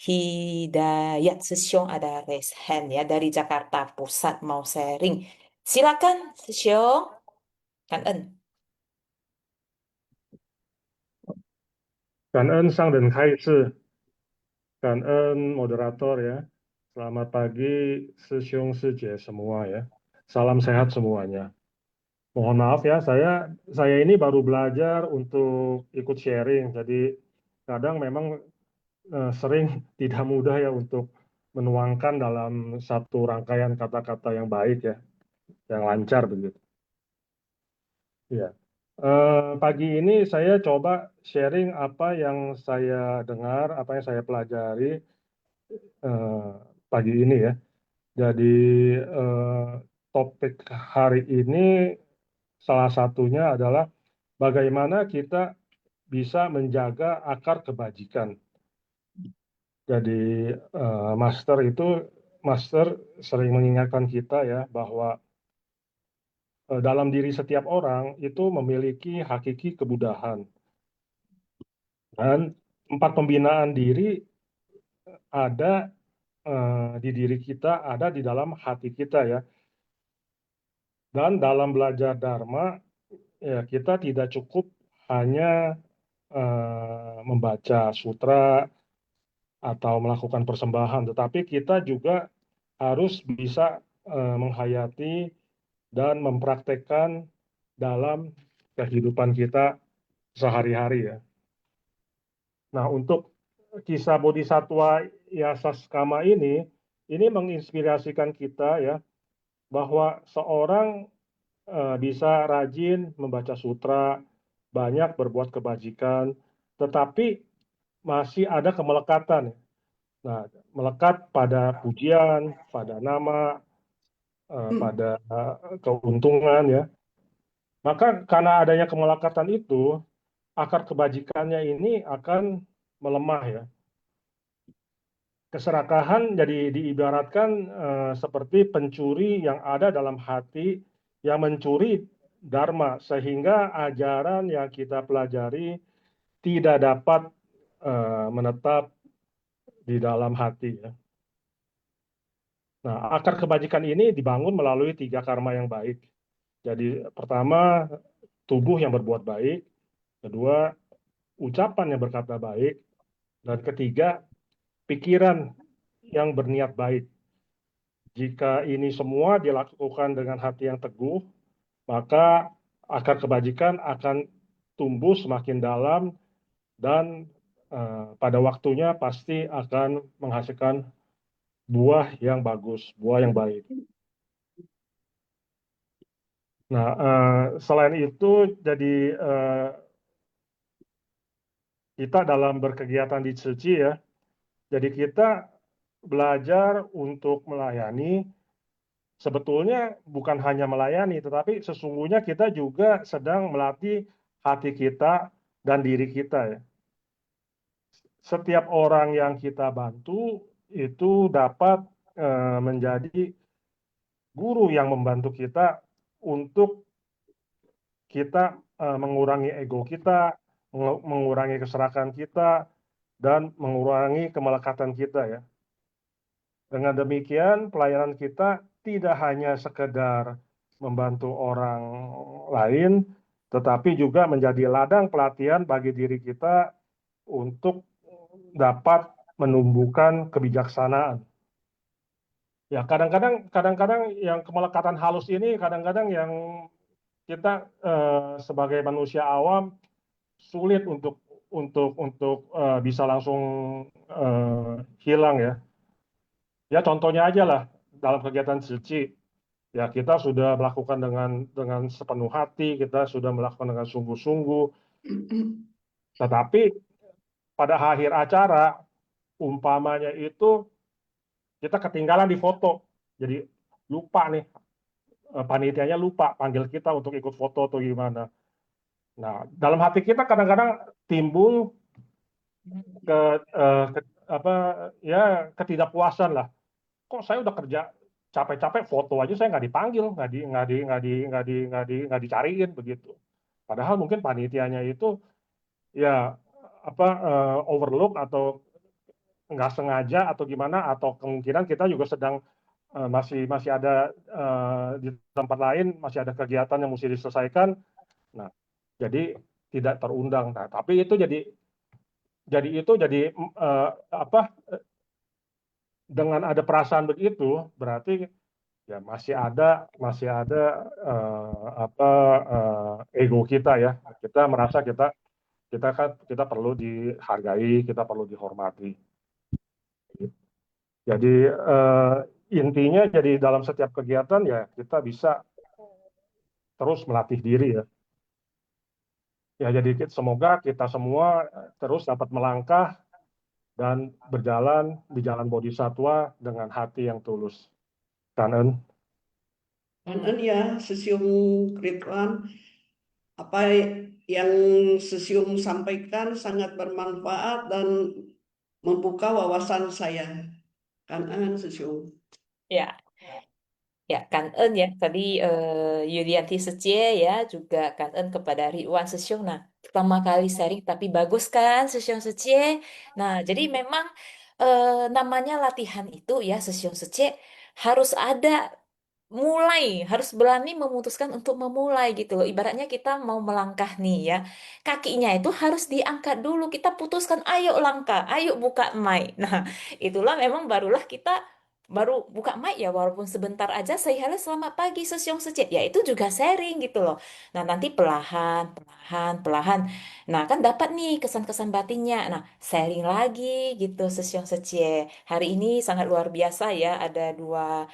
Hidayat Sesyong ada raise hand ya dari Jakarta Pusat mau sharing. Silakan Sesyong, Kan En. 感恩上人开示，感恩 moderator ya. Selamat pagi,师兄,师姐semua ya. Salam sehat semuanya. Mohon maaf ya, saya ini baru belajar untuk ikut sharing. Jadi kadang memang sering tidak mudah ya untuk menuangkan dalam satu rangkaian kata-kata yang baik ya, yang lancar begitu. Ya. Pagi ini saya coba sharing apa yang saya dengar, apa yang saya pelajari pagi ini ya. Jadi topik hari ini salah satunya adalah bagaimana kita bisa menjaga akar kebajikan. Jadi Master sering mengingatkan kita ya bahwa dalam diri setiap orang itu memiliki hakiki kebudahan. Dan 4 pembinaan diri ada di diri kita, ada di dalam hati kita ya. Dan dalam belajar Dharma, ya kita tidak cukup hanya membaca sutra atau melakukan persembahan, tetapi kita juga harus bisa menghayati dan mempraktekkan dalam kehidupan kita sehari-hari ya. Nah, untuk kisah Bodhisatwa Yasaskama ini menginspirasikan kita ya bahwa seorang bisa rajin membaca sutra, banyak berbuat kebajikan, tetapi masih ada kemelekatan. Nah, melekat pada pujian, pada nama, pada keuntungan ya. Maka karena adanya kemelekatan itu, akar kebajikannya ini akan melemah ya. Keserakahan jadi diibaratkan seperti pencuri yang ada dalam hati yang mencuri dharma, sehingga ajaran yang kita pelajari tidak dapat menetap di dalam hati ya. Nah, akar kebajikan ini dibangun melalui 3 karma yang baik. Jadi pertama, tubuh yang berbuat baik, kedua, ucapan yang berkata baik, dan ketiga, pikiran yang berniat baik. Jika ini semua dilakukan dengan hati yang teguh, maka akar kebajikan akan tumbuh semakin dalam dan pada waktunya pasti akan menghasilkan buah yang bagus, buah yang baik. Nah, selain itu, jadi kita dalam berkegiatan di Tzu Chi ya, jadi kita belajar untuk melayani, sebetulnya bukan hanya melayani, tetapi sesungguhnya kita juga sedang melatih hati kita dan diri kita ya. Setiap orang yang kita bantu itu dapat menjadi guru yang membantu kita untuk kita mengurangi ego kita, mengurangi keserakahan kita, dan mengurangi kemelekatan kita ya. Dengan demikian, pelayanan kita tidak hanya sekedar membantu orang lain, tetapi juga menjadi ladang pelatihan bagi diri kita untuk dapat menumbuhkan kebijaksanaan. Ya, kadang-kadang yang kemelekatan halus ini kadang-kadang yang kita sebagai manusia awam sulit untuk bisa langsung hilang ya. Ya contohnya aja lah dalam kegiatan Tzu Chi, ya kita sudah melakukan dengan sepenuh hati, kita sudah melakukan dengan sungguh-sungguh, tetapi pada akhir acara umpamanya itu kita ketinggalan di foto, jadi lupa nih, panitianya lupa panggil kita untuk ikut foto atau gimana. Nah, dalam hati kita kadang-kadang timbul ketidakpuasan lah. Kok saya udah kerja capek-capek foto aja saya nggak dipanggil, nggak dicariin begitu. Padahal mungkin panitianya itu ya overlook atau nggak sengaja atau gimana, atau kemungkinan kita juga sedang masih ada di tempat lain, masih ada kegiatan yang mesti diselesaikan. Nah, jadi tidak terundang. Nah, tapi itu jadi dengan ada perasaan begitu berarti ya masih ada ego kita ya. Kita merasa kita perlu dihargai, kita perlu dihormati. Jadi intinya jadi dalam setiap kegiatan ya kita bisa terus melatih diri ya. Ya jadi semoga kita semua terus dapat melangkah dan berjalan di jalan Bodhisatwa dengan hati yang tulus. Kanen. Kanen ya, Sesium Kritwan, apa yang Sesium sampaikan sangat bermanfaat dan membuka wawasan saya. Kanen Sesium. Ya, ya, Kangen ya. Tadi Yulianti Secie ya juga Kangen kepada Ridwan Sesiong. Nah, pertama kali sharing tapi bagus kan Sesiong Secie. Nah, jadi memang namanya latihan itu ya Sesiong Secie harus ada harus berani memutuskan untuk memulai gitu loh. Ibaratnya kita mau melangkah nih ya. Kakinya itu harus diangkat dulu. Kita putuskan, ayo langkah, ayo buka mic. Nah, itulah memang barulah kita baru buka mic ya walaupun sebentar aja say halo selamat pagi Sesyong Secet ya itu juga sharing gitu loh. Nah nanti perlahan perlahan perlahan nah kan dapat nih kesan-kesan batinnya. Nah sharing lagi gitu Sesyong Secet hari ini sangat luar biasa ya ada dua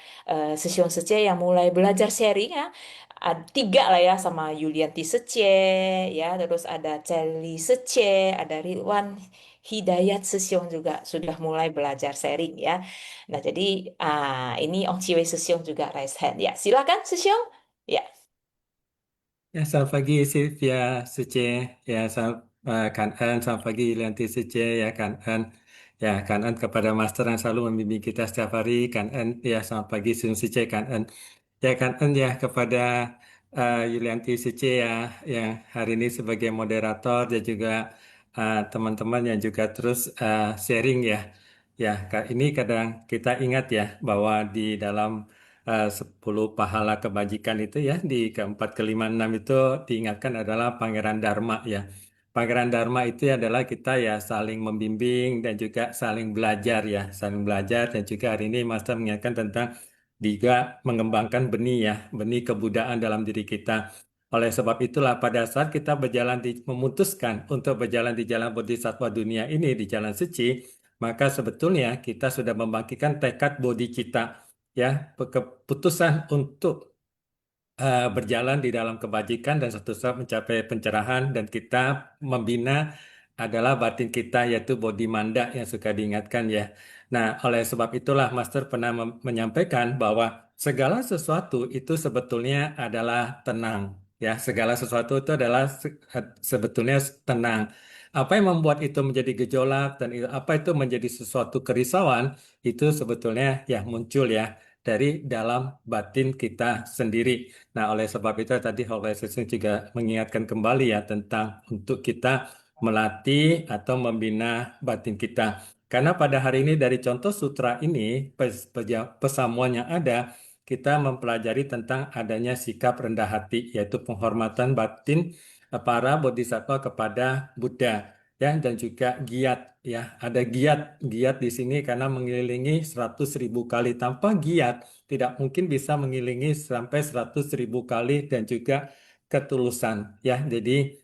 Sesyong Secet yang mulai belajar sharing ya. Tiga lah ya sama Yulianti Secet ya terus ada Celi Secet ada Ridwan Hidayat Sesyong juga sudah mulai belajar sharing ya. Nah, jadi ini Ong Chiwe Sesiong juga raise hand. Ya, silakan Sesiong. Ya, Ya, selamat pagi Sylvia Suce, ya Kan An, selamat pagi Lianti Suce, ya Kan An, ya Kan An kepada Master yang selalu membimbing kita setiap hari, Kan An, ya selamat pagi Sun Suce, Kan An, ya Kan An ya kepada Yulianti Suce ya, yang hari ini sebagai moderator dan juga teman-teman yang juga terus sharing ya, ya ini kadang kita ingat ya bahwa di dalam 10 pahala kebajikan itu ya di keempat, kelima, enam itu diingatkan adalah Pangeran Dharma ya. Pangeran Dharma itu adalah kita ya saling membimbing dan juga saling belajar ya, saling belajar dan juga hari ini Master mengingatkan tentang juga mengembangkan benih ya, benih kebudayaan dalam diri kita. Oleh sebab itulah pada saat kita memutuskan untuk berjalan di jalan bodhisattva dunia ini, di jalan suci, maka sebetulnya kita sudah membangkitkan tekad bodhicitta ya keputusan untuk berjalan di dalam kebajikan dan suatu saat mencapai pencerahan dan kita membina adalah batin kita yaitu bodi manda yang suka diingatkan ya. Nah, oleh sebab itulah Master pernah menyampaikan bahwa segala sesuatu itu sebetulnya adalah tenang ya. Segala sesuatu itu adalah sebetulnya tenang. Apa yang membuat itu menjadi gejolak dan apa itu menjadi sesuatu kerisauan itu sebetulnya ya muncul ya dari dalam batin kita sendiri. Nah, oleh sebab itu tadi Hofstadter juga mengingatkan kembali ya tentang untuk kita melatih atau membina batin kita. Karena pada hari ini dari contoh sutra ini, pesamuan yang ada, kita mempelajari tentang adanya sikap rendah hati, yaitu penghormatan batin para bodhisattva kepada Buddha. Ya, dan juga giat ya ada giat di sini karena mengelilingi 100.000 kali tanpa giat tidak mungkin bisa mengelilingi sampai 100.000 kali dan juga ketulusan ya. Jadi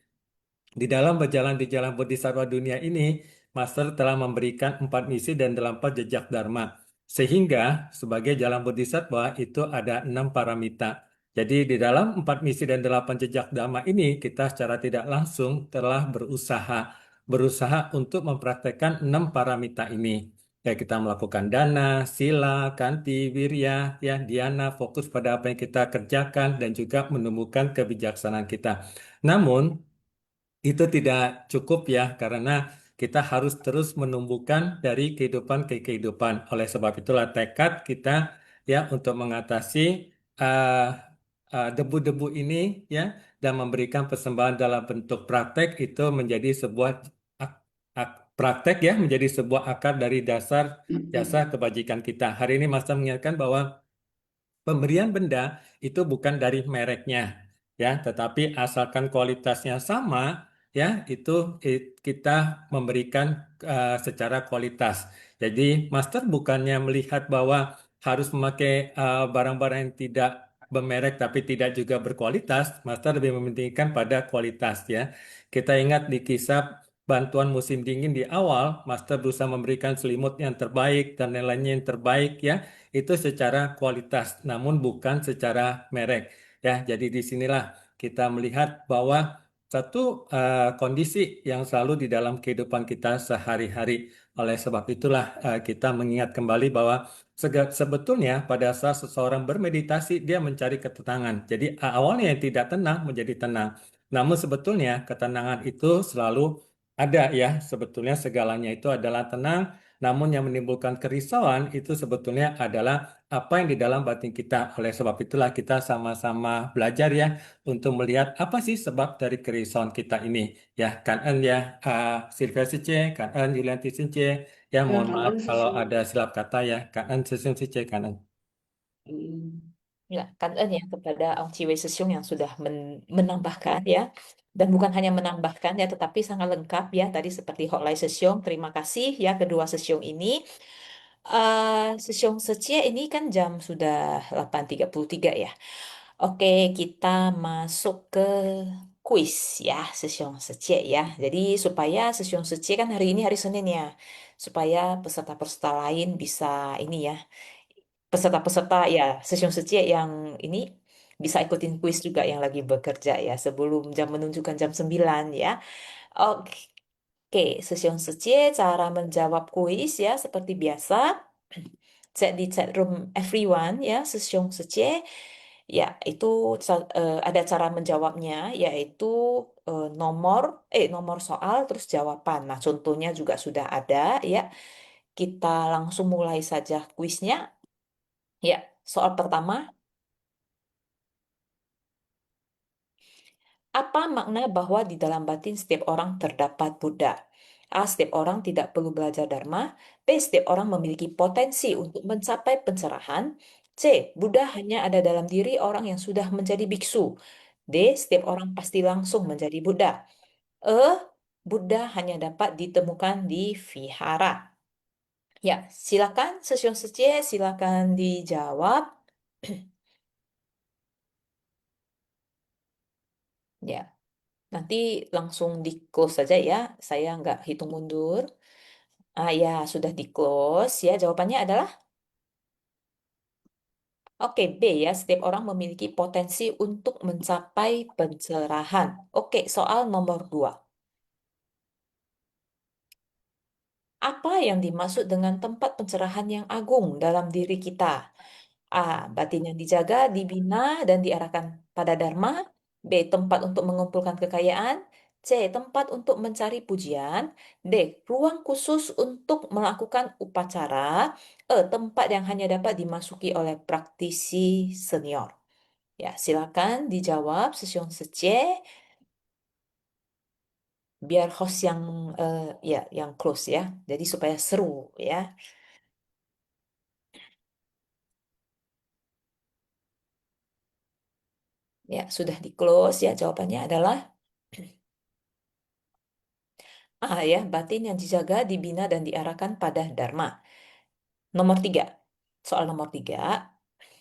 di dalam berjalan di jalan bodhisattva dunia ini, Master telah memberikan 4 misi dan 8 jejak dharma. Sehingga sebagai jalan bodhisattva itu ada 6 paramita. Jadi di dalam 4 misi dan 8 jejak dharma ini kita secara tidak langsung telah berusaha untuk mempraktekkan 6 paramita ini. Ya, kita melakukan dana, sila, kanti, wirya, ya, dhyana, fokus pada apa yang kita kerjakan dan juga menumbuhkan kebijaksanaan kita. Namun, itu tidak cukup ya, karena kita harus terus menumbuhkan dari kehidupan ke kehidupan. Oleh sebab itulah tekad kita ya untuk mengatasi uh, debu-debu ini ya dan memberikan persembahan dalam bentuk praktek itu menjadi sebuah praktek ya menjadi sebuah akar dari dasar jasa kebajikan kita. Hari ini Master mengingatkan bahwa pemberian benda itu bukan dari mereknya, ya, tetapi asalkan kualitasnya sama, ya, itu kita memberikan secara kualitas. Jadi, Master bukannya melihat bahwa harus memakai barang-barang yang tidak bermerek tapi tidak juga berkualitas. Master lebih mementingkan pada kualitas, ya. Kita ingat di kisah bantuan musim dingin di awal, Master berusaha memberikan selimut yang terbaik dan lain-lainnya yang terbaik, ya itu secara kualitas, namun bukan secara merek. Ya, jadi disinilah kita melihat bahwa satu kondisi yang selalu di dalam kehidupan kita sehari-hari. Oleh sebab itulah kita mengingat kembali bahwa sebetulnya pada saat seseorang bermeditasi dia mencari ketenangan. Jadi awalnya yang tidak tenang menjadi tenang. Namun sebetulnya ketenangan itu selalu ada ya. Sebetulnya segalanya itu adalah tenang. Namun yang menimbulkan kerisauan itu sebetulnya adalah apa yang di dalam batin kita. Oleh sebab itulah kita sama-sama belajar ya untuk melihat apa sih sebab dari kerisauan kita ini. Ya, Kan En ya, Sylvia Sice, Kan En Yulianti Since. Ya, mohon maaf Kanan kalau Sesiong. ada silap kata ya. Kan En Sesung Sice, Kan En. Hmm. ya, kangen ya kepada Ong Chiwe Sesiong yang sudah menambahkan ya. Dan bukan hanya menambahkan ya, tetapi sangat lengkap ya. Tadi seperti Hotline Sesiong, terima kasih ya kedua Sesiong ini. Sesiong Secie ini kan jam sudah 8.33 ya. Oke, kita masuk ke kuis ya, Sesiong Secie ya. Jadi supaya Sesiong Secie kan hari ini hari Senin ya. Supaya peserta-peserta lain bisa ini ya. Peserta-peserta ya, Sesiong Secie yang ini bisa ikutin kuis juga yang lagi bekerja ya sebelum jam menunjukkan jam 9 ya. Oke, Sesiong Secie cara menjawab kuis ya seperti biasa. Chat di chat room everyone ya, Sesiong Secie. Ya, itu ada cara menjawabnya yaitu nomor soal terus jawaban. Nah, contohnya juga sudah ada ya. Kita langsung mulai saja kuisnya. Ya, soal pertama, apa makna bahwa di dalam batin setiap orang terdapat Buddha? A. Setiap orang tidak perlu belajar Dharma. B. Setiap orang memiliki potensi untuk mencapai pencerahan. C. Buddha hanya ada dalam diri orang yang sudah menjadi biksu. D. Setiap orang pasti langsung menjadi Buddha. E. Buddha hanya dapat ditemukan di vihara. Ya, silakan Sesiong Secie, silakan dijawab. Ya, nanti langsung di close saja ya. Saya nggak hitung mundur. Ya, sudah di close ya. Jawabannya adalah oke, B ya. Setiap orang memiliki potensi untuk mencapai pencerahan. Oke, soal nomor 2. Apa yang dimaksud dengan tempat pencerahan yang agung dalam diri kita? A. Batin yang dijaga, dibina, dan diarahkan pada Dharma. B. Tempat untuk mengumpulkan kekayaan. C. Tempat untuk mencari pujian. D. Ruang khusus untuk melakukan upacara. E. Tempat yang hanya dapat dimasuki oleh praktisi senior. Ya, silakan dijawab Sesiong Secie. Biar host yang ya yang close ya. Jadi supaya seru ya. Ya, sudah di close ya. Jawabannya adalah A ya, batin yang dijaga, dibina, dan diarahkan pada Dharma. Nomor 3. Soal nomor 3.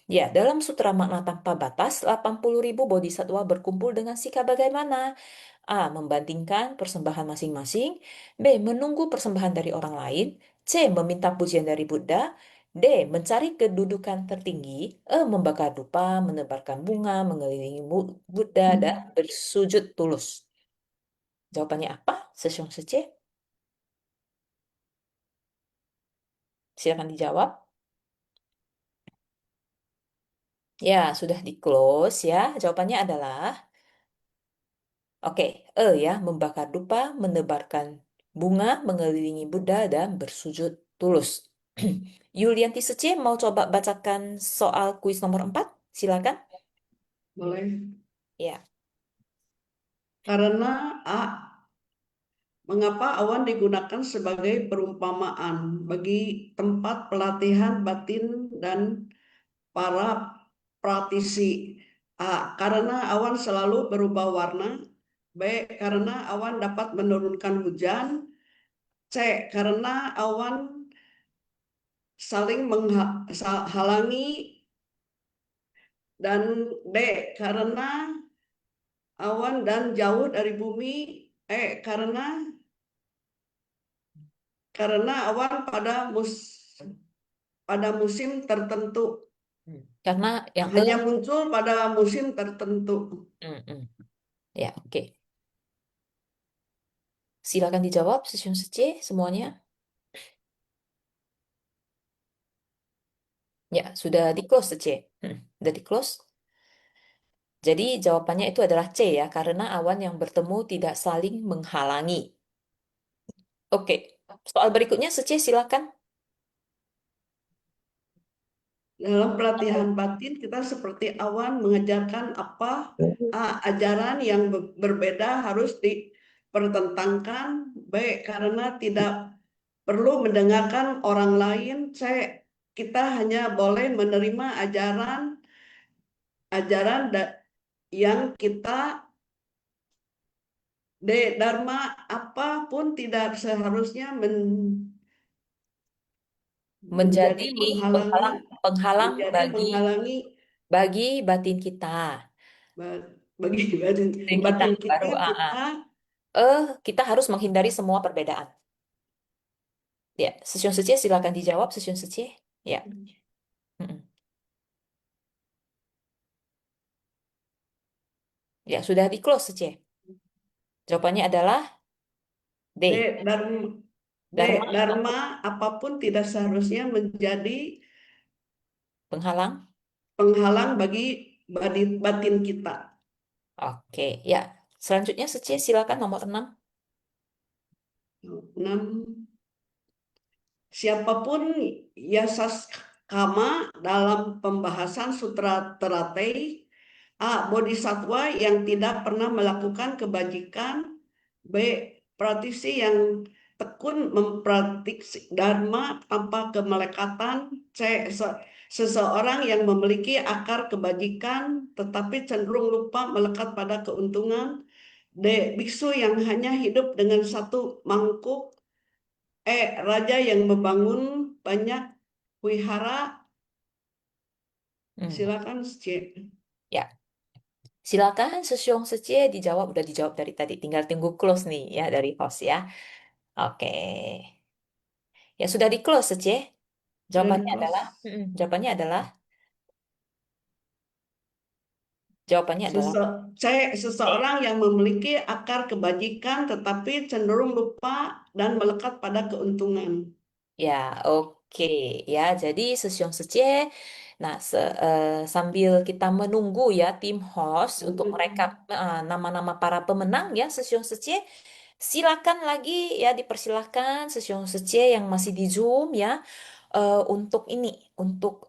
Ya, dalam Sutra Makna Tanpa Batas, 80.000 bodhisatwa berkumpul dengan sikap bagaimana? A. Membandingkan persembahan masing-masing. B. Menunggu persembahan dari orang lain. C. Meminta pujian dari Buddha. D. Mencari kedudukan tertinggi. E. Membakar dupa, menebarkan bunga, mengelilingi Buddha, dan bersujud tulus. Jawabannya apa? Sesiong Secie? Silakan dijawab. Ya, sudah di close ya. Jawabannya adalah oke, ya, membakar dupa, menebarkan bunga, mengelilingi Buddha, dan bersujud tulus. Yulianti Secie mau coba bacakan soal kuis nomor 4? Silakan. Boleh. Ya. Karena A. Mengapa awan digunakan sebagai perumpamaan bagi tempat pelatihan batin dan para praktisi? A. Karena awan selalu berubah warna. B. Karena awan dapat menurunkan hujan. C. Karena awan saling menghalangi. Dan D. Karena awan dan jauh dari bumi. Karena awan pada musim tertentu. Karena yang Hanya muncul pada musim tertentu. Ya, oke. Silakan dijawab, Sesiong Secie, semuanya. Ya, sudah di close, Secie. Sudah di close. Jadi jawabannya itu adalah C ya, karena awan yang bertemu tidak saling menghalangi. Oke, soal berikutnya Secie silakan. Dalam pelatihan batin kita seperti awan mengajarkan apa ajaran yang berbeda harus dipertentangkan. B. Karena tidak perlu mendengarkan orang lain. C. Kita hanya boleh menerima ajaran yang kita. D. Dharma apapun tidak seharusnya menjadi menjadi menghalangi, penghalang penghalang menjadi menghalangi bagi batin kita. bagi batin, Dan kita batin baru kita kita harus menghindari semua perbedaan. Ya, Sesion Secie silakan dijawab, Sesion Secie. Ya. Mm-mm. Ya, sudah di close Secie. Jawabannya adalah D. D, dharma, D, Dharma dharma apapun tidak seharusnya menjadi penghalang. penghalang bagi batin kita. Oke, ya. Selanjutnya Secie silakan nomor 6. 6. Siapapun yasas kama dalam pembahasan Sutra Teratai bodhisatwa yang tidak pernah melakukan kebajikan, B. Praktisi yang tekun mempraktisi dharma tanpa kemelekatan, C. Seseorang yang memiliki akar kebajikan tetapi cenderung lupa melekat pada keuntungan, D. Biksu yang hanya hidup dengan satu mangkuk, raja yang membangun banyak wihara. Silakan, C. Ya. Silakan Sesyong Secie dijawab, udah dijawab dari tadi, tinggal tunggu close nih ya dari host ya. Oke. Ya sudah di close Secie. Dari Jawabannya kelas adalah jawabannya adalah jawabannya adalah C. Seseorang yang memiliki akar kebajikan tetapi cenderung lupa dan melekat pada keuntungan. ya oke ya. Jadi Sesyong Secie. Nah, sambil kita menunggu ya tim host untuk merekap nama-nama para pemenang ya Sesyong Secie. Silakan lagi ya, dipersilahkan Sesyong Secie yang masih di Zoom ya, untuk ini, untuk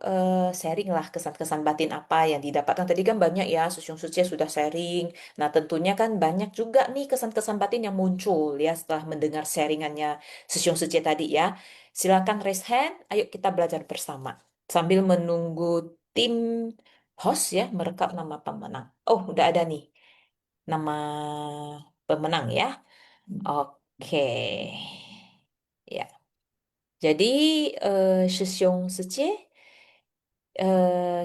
sharing lah kesan-kesan batin apa yang didapatkan. Tadi kan banyak ya, Sesyong Secie sudah sharing. Nah, tentunya kan banyak juga nih kesan-kesan batin yang muncul ya setelah mendengar sharingannya Sesyong Secie tadi ya. Silakan raise hand, ayo kita belajar bersama. Sambil menunggu tim host ya merekap nama pemenang. Oh, udah ada nih nama pemenang ya. Oke. Ya. Jadi Sesyong Secie,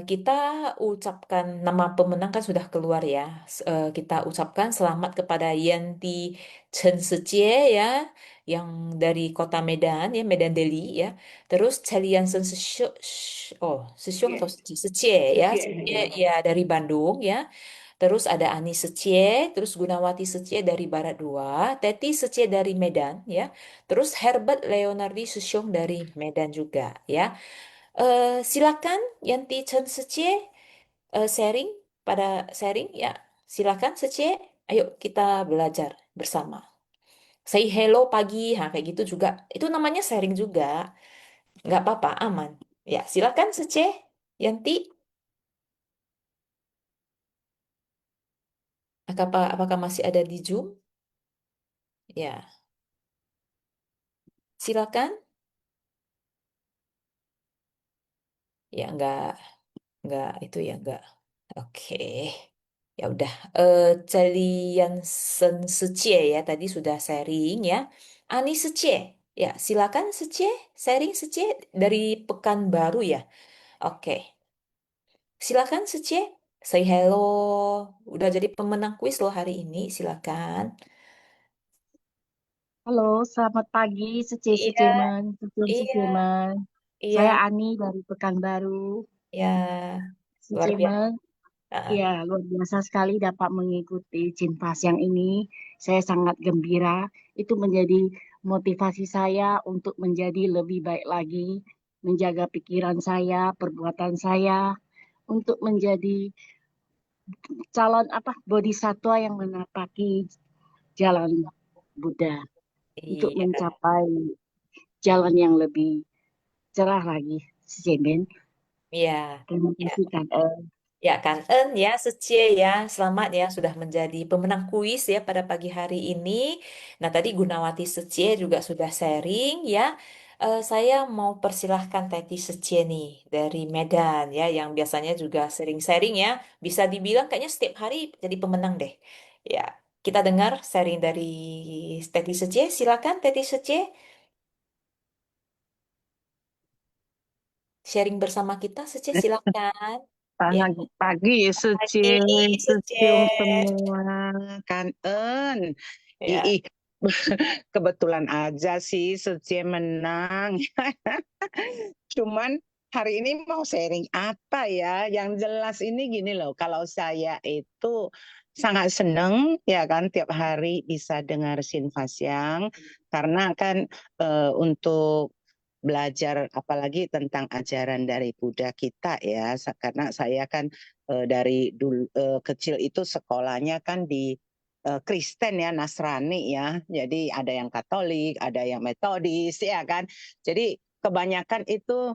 kita ucapkan nama pemenang kan sudah keluar ya. Kita ucapkan selamat kepada Yanti Chen Secie ya, yang dari kota Medan ya, Medan Delhi ya. Terus Cheliansen Sesyong atau Secie ya, Secie ya dari Bandung ya. Terus ada Ani Secie, terus Gunawati Secie dari Barat Dua, Teti Secie dari Medan ya. Terus Herbert Leonardi Susyong dari Medan juga ya. Silakan Yanti Chen Secie sharing pada sharing ya. Silakan Secie, ayo kita belajar bersama. Say hello pagi, kayak gitu juga. Itu namanya sharing juga. Nggak apa-apa, aman. Ya, silakan Secie, Yanti. Apakah masih ada di Zoom? Ya, silakan. Ya, nggak itu ya, nggak. Oke. Ya udah, Celian Secie ya tadi sudah sharing ya. Ani Secie, ya silakan Secie, sharing Secie dari Pekanbaru ya. Oke, silakan Secie, say hello. Udah jadi pemenang kuis loh hari ini, silakan. Halo, selamat pagi, Iya, Secemen, iya, Secemen. Saya iya, Ani dari Pekanbaru. ya, luar biasa. Secemen, Ah, ya luar biasa sekali dapat mengikuti Cinta yang ini. Saya sangat gembira. Itu menjadi motivasi saya untuk menjadi lebih baik lagi, menjaga pikiran saya, perbuatan saya, untuk menjadi calon bodhisatwa yang menapaki jalan Buddha, untuk iya, mencapai jalan yang lebih cerah lagi, Jemen. iya. Terima Ya. kasih, Kak. Ya kan, ya, Secie ya, selamat ya sudah menjadi pemenang kuis ya pada pagi hari ini. Nah tadi Gunawati Secie juga sudah sharing ya. Saya mau persilahkan Teti Secie nih dari Medan ya, yang biasanya juga sering-sharing ya. Bisa dibilang kayaknya setiap hari jadi pemenang deh. Ya, kita dengar sharing dari Teti Secie. Silakan Teti Secie. sharing bersama kita, Sece, silakan. Ya, Selamat pagi, pagi, Sece. secium semua, kan Ya, Ih, kebetulan aja sih Suci menang. Cuman hari ini mau sharing apa ya? Yang jelas ini gini loh, kalau saya itu sangat seneng ya kan tiap hari bisa dengar Sinfasyang karena kan untuk belajar apalagi tentang ajaran dari Buddha kita ya, karena saya kan dari dulu kecil itu sekolahnya kan di Kristen ya, Nasrani ya. Jadi ada yang Katolik, ada yang Metodis ya kan. Jadi kebanyakan itu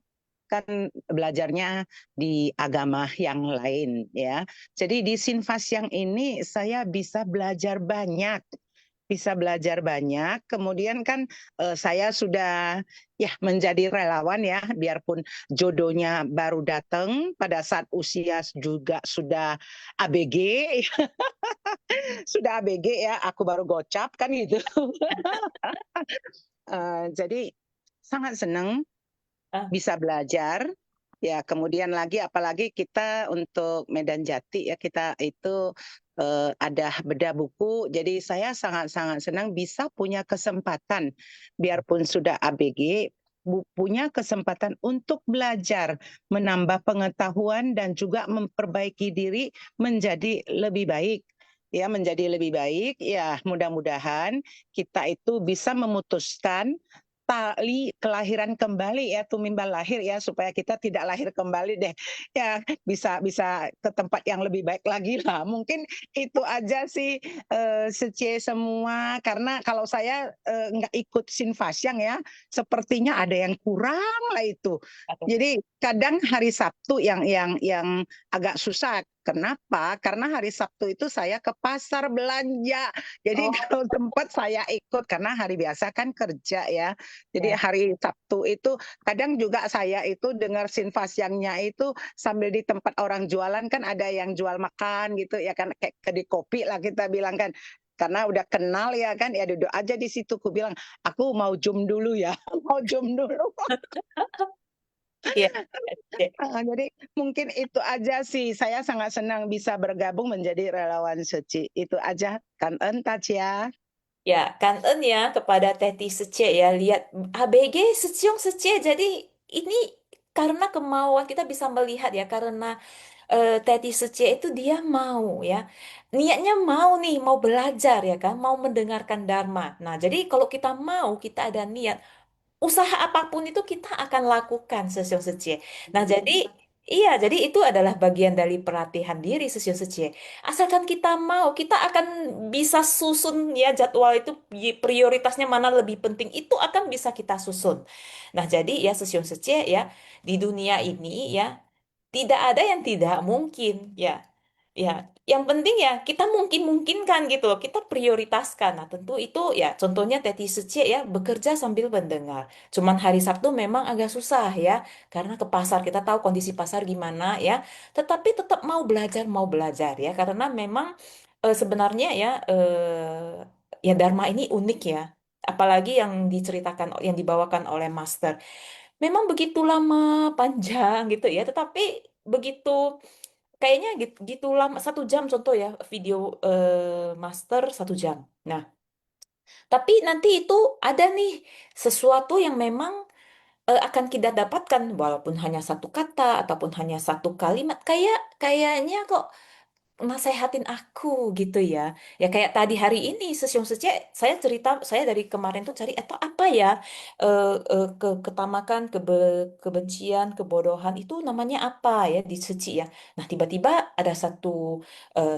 kan belajarnya di agama yang lain ya. Jadi di Sinfasyang ini saya bisa belajar banyak. Kemudian kan saya sudah ya menjadi relawan ya, biarpun jodohnya baru datang pada saat usia juga sudah ABG. Sudah ABG ya, aku baru gocap kan gitu. Jadi sangat senang ah, bisa belajar ya. Kemudian lagi apalagi kita untuk Medan Jati ya, kita itu ada bedah buku. Jadi saya sangat-sangat senang bisa punya kesempatan biarpun sudah ABG punya kesempatan untuk belajar, menambah pengetahuan dan juga memperbaiki diri menjadi lebih baik. Ya, menjadi lebih baik. Ya, mudah-mudahan kita itu bisa memutuskan tali kelahiran kembali ya, tumimbal lahir ya, supaya kita tidak lahir kembali deh ya, bisa bisa ke tempat yang lebih baik lagi lah. Mungkin itu aja sih Secie semua, karena kalau saya nggak ikut Sinfasyang ya, sepertinya ada yang kurang lah itu. aduh. Jadi kadang hari Sabtu yang agak susah. Kenapa? Karena hari Sabtu itu saya ke pasar belanja. Jadi Oh, kalau tempat saya ikut karena hari biasa kan kerja ya. Jadi ya. hari Sabtu itu kadang juga saya itu dengar Sinfasyangnya itu sambil di tempat orang jualan, kan ada yang jual makan gitu ya kan, kayak kedai kopi lah kita bilang kan. Karena udah kenal ya kan, ya duduk aja di situ. Ku bilang, aku mau jum dulu ya, mau jum dulu. Iya, Sece. Jadi mungkin itu aja sih. Saya sangat senang bisa bergabung menjadi relawan Suci. Itu aja kan ya. Ya, kangen ya kepada Teti Sece ya. Lihat ABG Seciong Sece. Jadi ini karena kemauan kita bisa melihat ya, karena Teti Sece itu dia mau ya. Niatnya mau nih, mau belajar ya kan, mau mendengarkan Dharma. Nah, jadi kalau kita mau, kita ada niat, usaha apapun itu kita akan lakukan Session Secie. Nah, jadi iya, jadi itu adalah bagian dari pelatihan diri Session Secie. Asalkan kita mau, kita akan bisa susun ya jadwal itu, prioritasnya mana lebih penting, itu akan bisa kita susun. Nah, jadi ya Session Secie ya, di dunia ini ya tidak ada yang tidak mungkin ya. Ya, yang penting ya kita mungkin-mungkinkan gitu loh, kita prioritaskan. Nah, tentu itu ya contohnya Teti Secie ya bekerja sambil mendengar. Cuman hari Sabtu memang agak susah ya, karena ke pasar kita tahu kondisi pasar gimana ya. Tetapi tetap mau belajar ya, karena memang sebenarnya ya ya Dharma ini unik ya. Apalagi yang diceritakan, yang dibawakan oleh Master. Memang begitu lama, panjang gitu ya, tetapi begitu kayaknya gitu lama, 1 jam contoh ya video master 1 jam. Nah, tapi nanti itu ada nih sesuatu yang memang akan kita dapatkan walaupun hanya satu kata ataupun hanya satu kalimat, kayaknya kok nasehatin aku gitu ya. Ya kayak tadi hari ini Sesiong Sece, saya cerita, saya dari kemarin tuh cari atau apa ya, ketamakan, kebencian, kebodohan itu namanya apa ya di Seci ya. Nah, tiba-tiba ada satu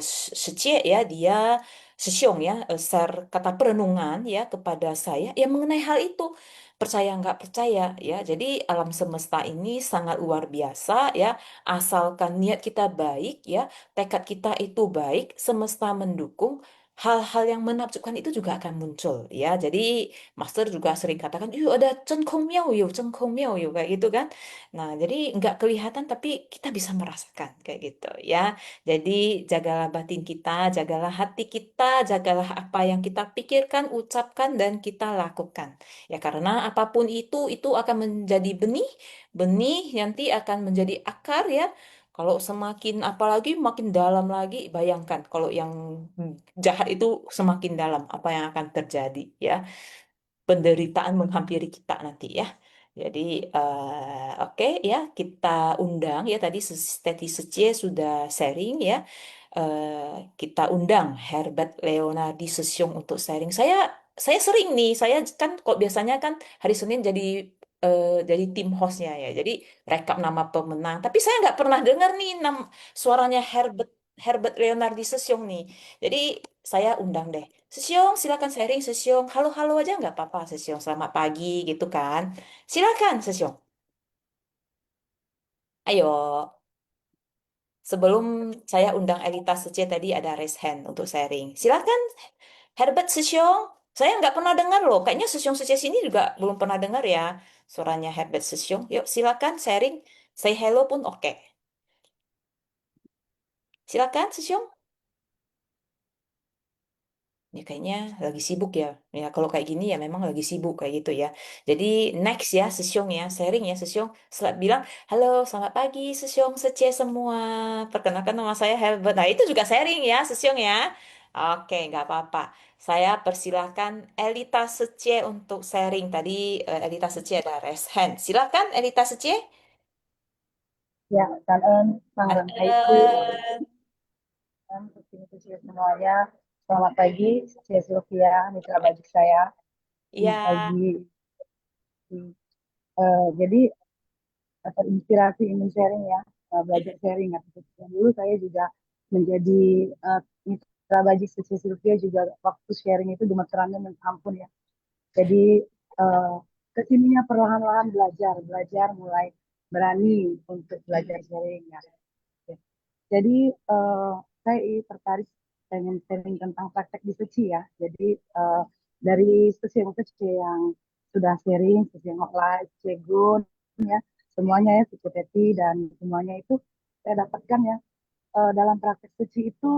Sece ya, dia Sesiong ya, share kata perenungan ya kepada saya yang mengenai hal itu. Percaya nggak percaya ya. Jadi alam semesta ini sangat luar biasa ya, asalkan niat kita baik ya, tekad kita itu baik, semesta mendukung, hal-hal yang menakjubkan itu juga akan muncul ya. Jadi Master juga sering katakan, yuk ada cengkong miao yuk, cengkong miao yuk kayak gitu kan. Nah, jadi nggak kelihatan tapi kita bisa merasakan kayak gitu ya. Jadi jagalah batin kita, jagalah hati kita, jagalah apa yang kita pikirkan, ucapkan dan kita lakukan. Ya karena apapun itu akan menjadi benih, benih nanti akan menjadi akar ya. Kalau semakin apalagi makin dalam lagi, bayangkan kalau yang jahat itu semakin dalam, apa yang akan terjadi ya? Penderitaan menghampiri kita nanti ya. Jadi oke ya, kita undang ya tadi Teti Secie sudah sharing ya. Kita undang Herbert Leonardi Sesiong untuk sharing. Saya sering nih, saya kan kok biasanya kan hari Senin jadi tim hostnya ya. Jadi rekap nama pemenang. Tapi saya nggak pernah dengar nih suaranya Herbert Herbert Leonardi Sesiong nih. Jadi saya undang deh. Sesiong, silakan sharing Sesiong. Halo-halo aja nggak apa-apa Sesiong. Selamat pagi gitu kan. Silakan Sesiong. Ayo. Sebelum saya undang Elita Sece tadi ada raise hand untuk sharing. Silakan Herbert Sesiong. Saya nggak pernah dengar loh. Kayaknya Sesiong Sece sini juga belum pernah dengar ya suaranya Herbert Sesiong. Yuk silakan sharing. Say hello pun oke. Silakan Sesiong. Ya kayaknya lagi sibuk ya. Ya kalau kayak gini ya memang lagi sibuk kayak gitu ya. Jadi next ya Sesyong ya, sharing ya Sesyong. Bilang, halo selamat pagi Sesyong Sece semua. Perkenalkan nama saya Helbert. Nah itu juga sharing ya Sesyong ya. Oke nggak apa-apa. Saya persilahkan Elita Sece untuk sharing. Tadi Elita Sece ada raise hand. Silakan Elita Sece. Ya, Kang Haiku, Halo. kecil semuanya. Selamat pagi, saya Sylvia, mitra baju saya. Ya, Pagi, jadi terinspirasi ingin sharing ya, belajar sharing. Dulu saya juga menjadi mitra baju Sisi Sylvia juga waktu sharing itu gemeterannya minta ampun ya. Jadi kesininya perlahan-lahan belajar mulai berani untuk belajar sharing ya. Jadi saya tertarik pengen sharing tentang praktek di Suci ya. Jadi dari Suci yang sudah sharing, Suci yang live, Cegun ya, semuanya ya, Suci Teti dan semuanya itu saya dapatkan ya. Dalam praktek Suci itu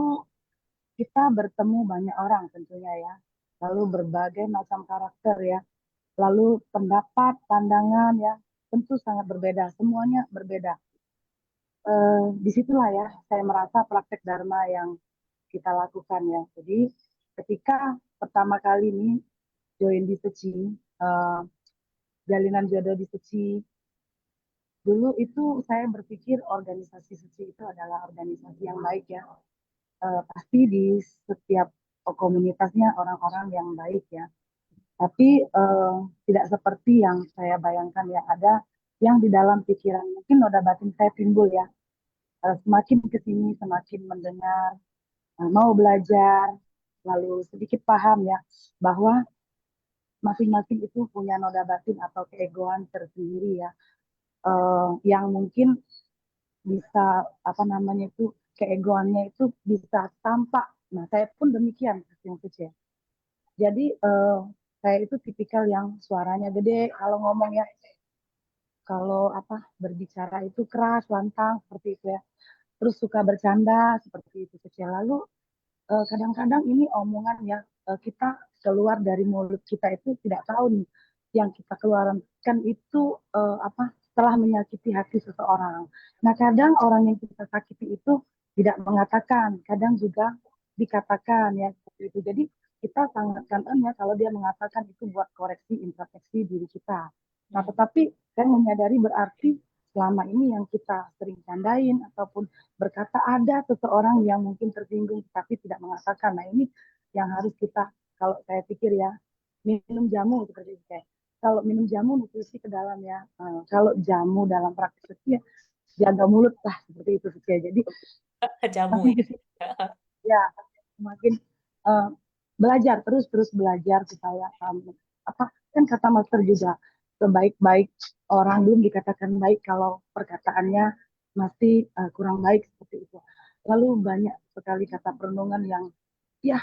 kita bertemu banyak orang tentunya ya. Lalu berbagai macam karakter ya. Lalu pendapat, pandangan ya, tentu sangat berbeda. Semuanya berbeda. Disitulah ya saya merasa praktek Dharma yang kita lakukan ya. Jadi ketika pertama kali ini join di Suci, uh, jalinan jodoh di Suci, dulu itu saya berpikir organisasi Suci itu adalah organisasi yang baik ya. Pasti di setiap komunitasnya orang-orang yang baik ya. Tapi tidak seperti yang saya bayangkan ya. Ada yang di dalam pikiran mungkin noda batin saya timbul ya. Semakin ke sini semakin mendengar, mau belajar, lalu sedikit paham ya bahwa masing-masing itu punya noda batin atau keegoan tersendiri ya, yang mungkin bisa apa namanya itu keegoannya itu bisa tampak. Nah saya pun demikian yang kecil. Jadi saya itu tipikal yang suaranya gede kalau ngomong ya, kalau apa berbicara itu keras, lantang seperti itu ya. Terus suka bercanda seperti itu kecil. Lalu kadang-kadang ini omongan yang kita keluar dari mulut kita itu tidak tahu nih yang kita keluarkan itu apa telah menyakiti hati seseorang. Nah kadang orang yang kita sakiti itu tidak mengatakan, kadang juga dikatakan ya seperti itu. Jadi kita sangat kangen ya kalau dia mengatakan itu buat koreksi introspeksi diri kita. Nah tetapi saya menyadari berarti selama ini yang kita sering candain ataupun berkata ada seseorang yang mungkin tersinggung tapi tidak mengatakan. Nah ini yang harus kita, kalau saya pikir ya, minum jamu seperti itu. Kalau minum jamu nutrisi ke dalam ya. Kalau jamu dalam praktik ya jaga mulut lah seperti itu. Jadi jamu makin ya. ya semakin uh, belajar terus belajar supaya apa kan kata master juga sebaik-baik orang belum dikatakan baik kalau perkataannya masih kurang baik seperti itu. Lalu banyak sekali kata perenungan yang ya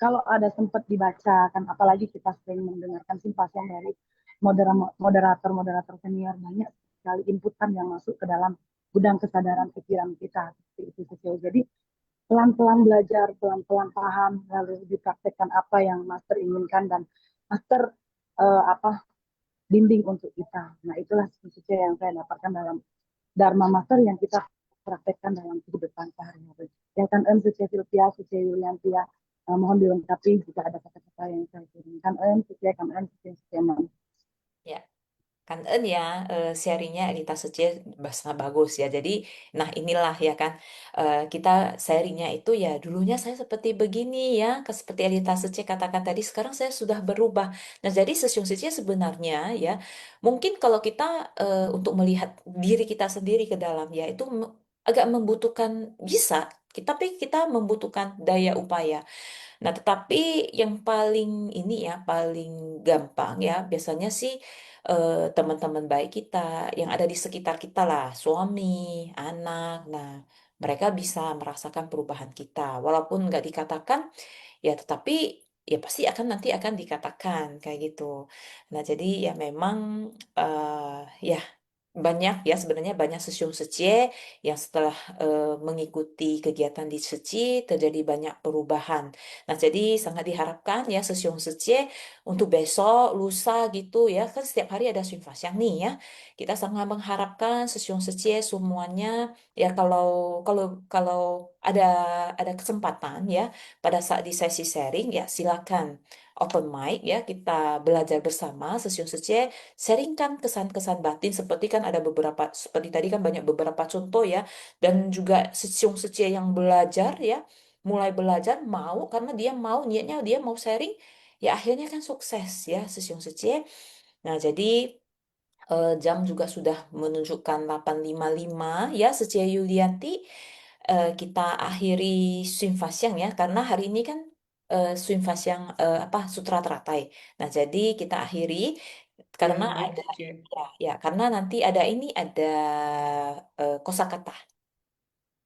kalau ada sempat dibaca kan, apalagi kita sering mendengarkan simpasium dari moderator senior, banyak sekali inputan yang masuk ke dalam gudang kesadaran pikiran kita seperti itu Cecil. Jadi pelan-pelan belajar, pelan-pelan paham, lalu dipraktekkan apa yang master inginkan dan master bimbing untuk kita. Nah, itulah Cecil yang saya dapatkan dalam Dharma Master yang kita praktekkan dalam kehidupan sehari-hari. Ya kan Cecil Sylvia, Cecil Yuliantia, mohon dilengkapi jika ada kata-kata yang saya kirimkan. Cecil, Cecil. Ya. Kan ya sharingnya Elita Sece sangat bagus ya. Jadi, nah inilah ya kan kita sharingnya itu ya dulunya saya seperti begini ya, seperti Elita Sece katakan tadi. Sekarang saya sudah berubah. Nah jadi Sesiung Sece sebenarnya ya mungkin kalau kita untuk melihat diri kita sendiri ke dalam ya itu agak membutuhkan bisa. Tapi kita membutuhkan daya upaya. Nah, tetapi yang paling ini ya, paling gampang ya, biasanya sih teman-teman baik kita yang ada di sekitar kita lah, suami, anak. Nah, mereka bisa merasakan perubahan kita, walaupun nggak dikatakan, ya tetapi ya pasti akan nanti akan dikatakan kayak gitu. Nah, jadi ya memang ya banyak ya sebenarnya banyak Sesiung Secie yang setelah mengikuti kegiatan di Seci terjadi banyak perubahan. Nah, jadi sangat diharapkan ya Sesiung Secie untuk besok, lusa gitu ya kan setiap hari ada Swing Fasyang nih ya. Kita sangat mengharapkan Sesiung Secie semuanya ya kalau ada kesempatan ya pada saat di sesi sharing ya silakan open mic ya kita belajar bersama Sesiung Secie sharingkan kesan-kesan batin seperti kan ada beberapa seperti tadi kan banyak beberapa contoh ya dan juga Sesiung Secie yang belajar ya mulai belajar mau karena dia mau niatnya dia mau sharing ya akhirnya kan sukses ya Sesiung Secie. Nah jadi jam juga sudah menunjukkan 8.55 ya Secie Yulianti. Kita akhiri Swim Fasyang ya karena hari ini kan Swim Fasyang apa Sutra Teratai. Nah, jadi kita akhiri karena Ya, baik, ada Cece. ya karena nanti ada ini ada kosakata.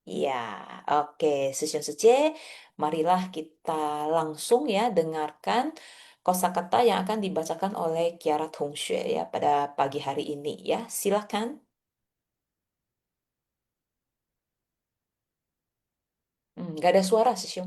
Ya, oke, Session Sece, marilah kita langsung ya dengarkan kosakata yang akan dibacakan oleh Kiara Tongxue ya pada pagi hari ini ya. Silakan. Nggak ada suara, Session.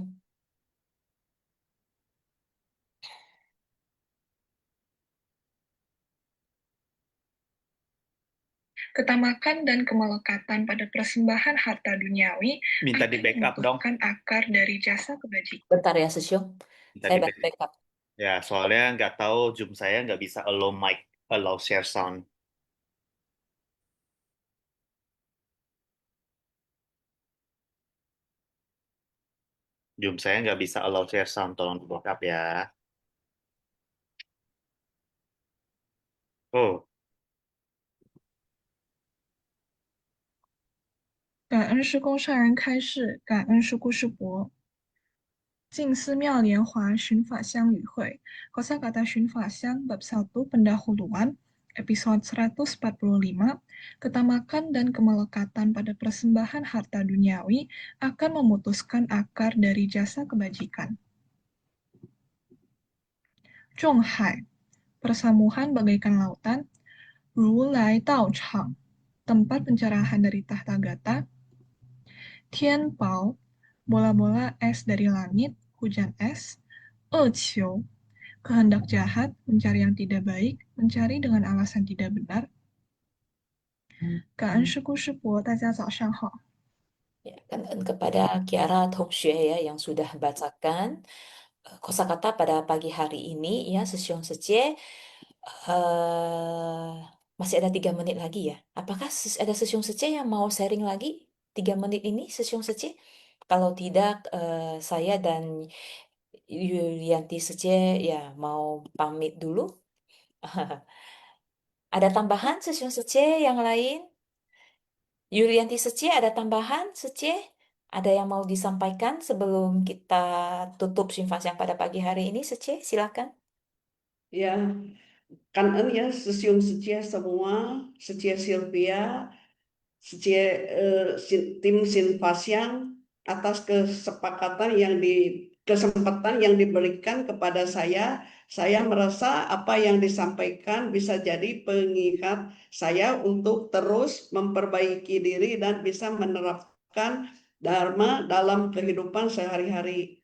'Ketamakan dan kemelekatan pada persembahan harta duniawi Minta di akan backup dong. membutuhkan akar dari jasa kebajikan. Bentar ya, Session. Minta Saya di bantu backup. Ya, soalnya nggak tahu Zoom saya nggak bisa allow mic, allow share sound. Zoom saya nggak bisa allow share sound, tolong di backup ya. Oh, 感恩师公上人开示，感恩师姑师伯。静思妙莲华寻法香与会 Kosakata寻法香bab 1 pendahuluan episode 145 ketamakan dan kemelekatan pada persembahan harta duniawi akan memutuskan akar dari jasa kebajikan. Zhonghai, persamuhan bagaikan lautan, Rulai Dao Chang, tempat pencerahan dari tahta gata, Tianbao, bola-bola es dari langit, hujan es, Eqiu, kehendak jahat, mencari yang tidak baik, mencari dengan alasan tidak benar. 感恩师姑师伯，大家早上好。 Ya, kangen kepada Kiara Tongxue ya yang sudah bacakan kosakata pada pagi hari ini ya Sesiong Secie. eh Masih ada 3 menit lagi ya. Apakah ada Sesiong Secie yang mau sharing lagi 3 menit ini Sesiong Secie? Kalau tidak, saya dan Yulianti Secie ya mau pamit dulu. Ada tambahan Sesiong Secie yang lain? Yulianti Secie ada tambahan Secie? Ada yang mau disampaikan sebelum kita tutup Simfas yang pada pagi hari ini Secie? Silakan. Ya, kangen ya Sesiung Secie semua, Secie Sylvia, tim Sinfasyang atas kesepakatan yang kesempatan yang diberikan kepada saya merasa apa yang disampaikan bisa jadi pengingat saya untuk terus memperbaiki diri dan bisa menerapkan Dharma dalam kehidupan sehari-hari.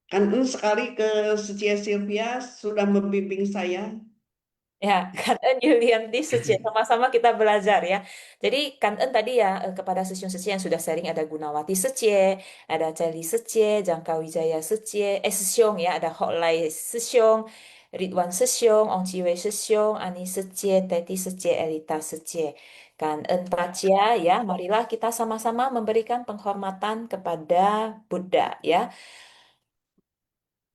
Kangen sekali ke Suci Sylvia sudah membimbing saya. Ya, Kangen Yulianti Suci, sama-sama kita belajar ya. Jadi Kangen tadi ya kepada Sesiung Suci yang sudah sharing ada Gunawati Suci, ada Celi Suci, Jangka Wijaya Suci, Sesiung ya, ada Hotlai Sesiung, Ridwan Sesiung, Ong Ciwei Sesiung, Ani Suci, Teti Suci, Elita Suci. Kangen Tachia ya, marilah kita sama-sama memberikan penghormatan kepada Buddha ya.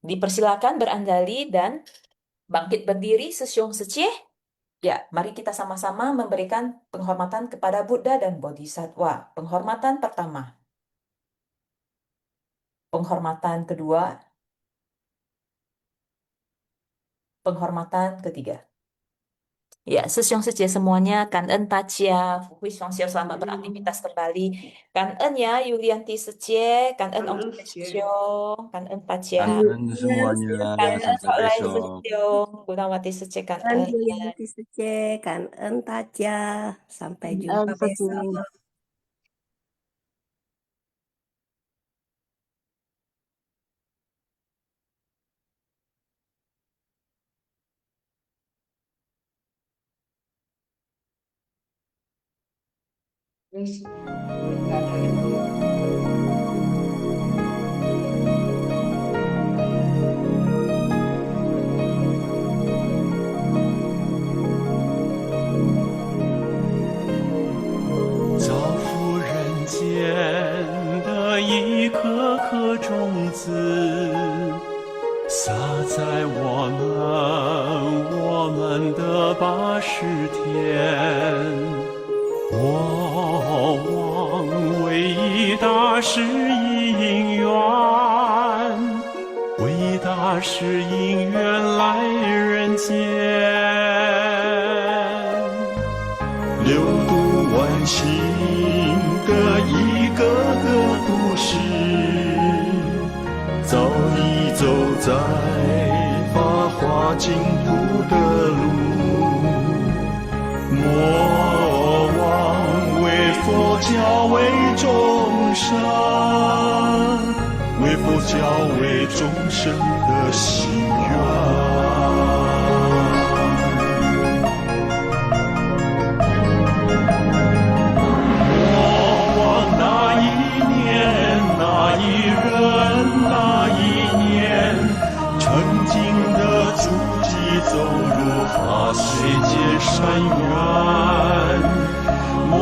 Dipersilakan beranjali dan bangkit berdiri Sesiung Suci. Ya, mari kita sama-sama memberikan penghormatan kepada Buddha dan Bodhisattva. Penghormatan pertama. Penghormatan kedua. Penghormatan ketiga. Ya, Sesiung Suci semuanya, Kangen Tachia, Fukui Songxiao selamat beraktivitas kembali. Kangen ya, Yulianti Suci, Kangen Ong Sesiung, Kangen Tachia, Kangen semuanya, Kangen sampai Hotlai besok. Sesiung, Gunawati Suci, Kan Kangen. Yulianti Suci, kan Taja. Sampai jumpa Suci. besok. Terus, 造福人间的一颗颗种子，撒在我们的80天。我望伟大师因缘，伟大师因缘来人间，流度万姓的一个个故事，早已走在法华净土的路。莫忘为佛教为众生，为佛教为众生的心愿。莫忘那一年，那一人，那一年，曾经的足迹走入法界山渊。莫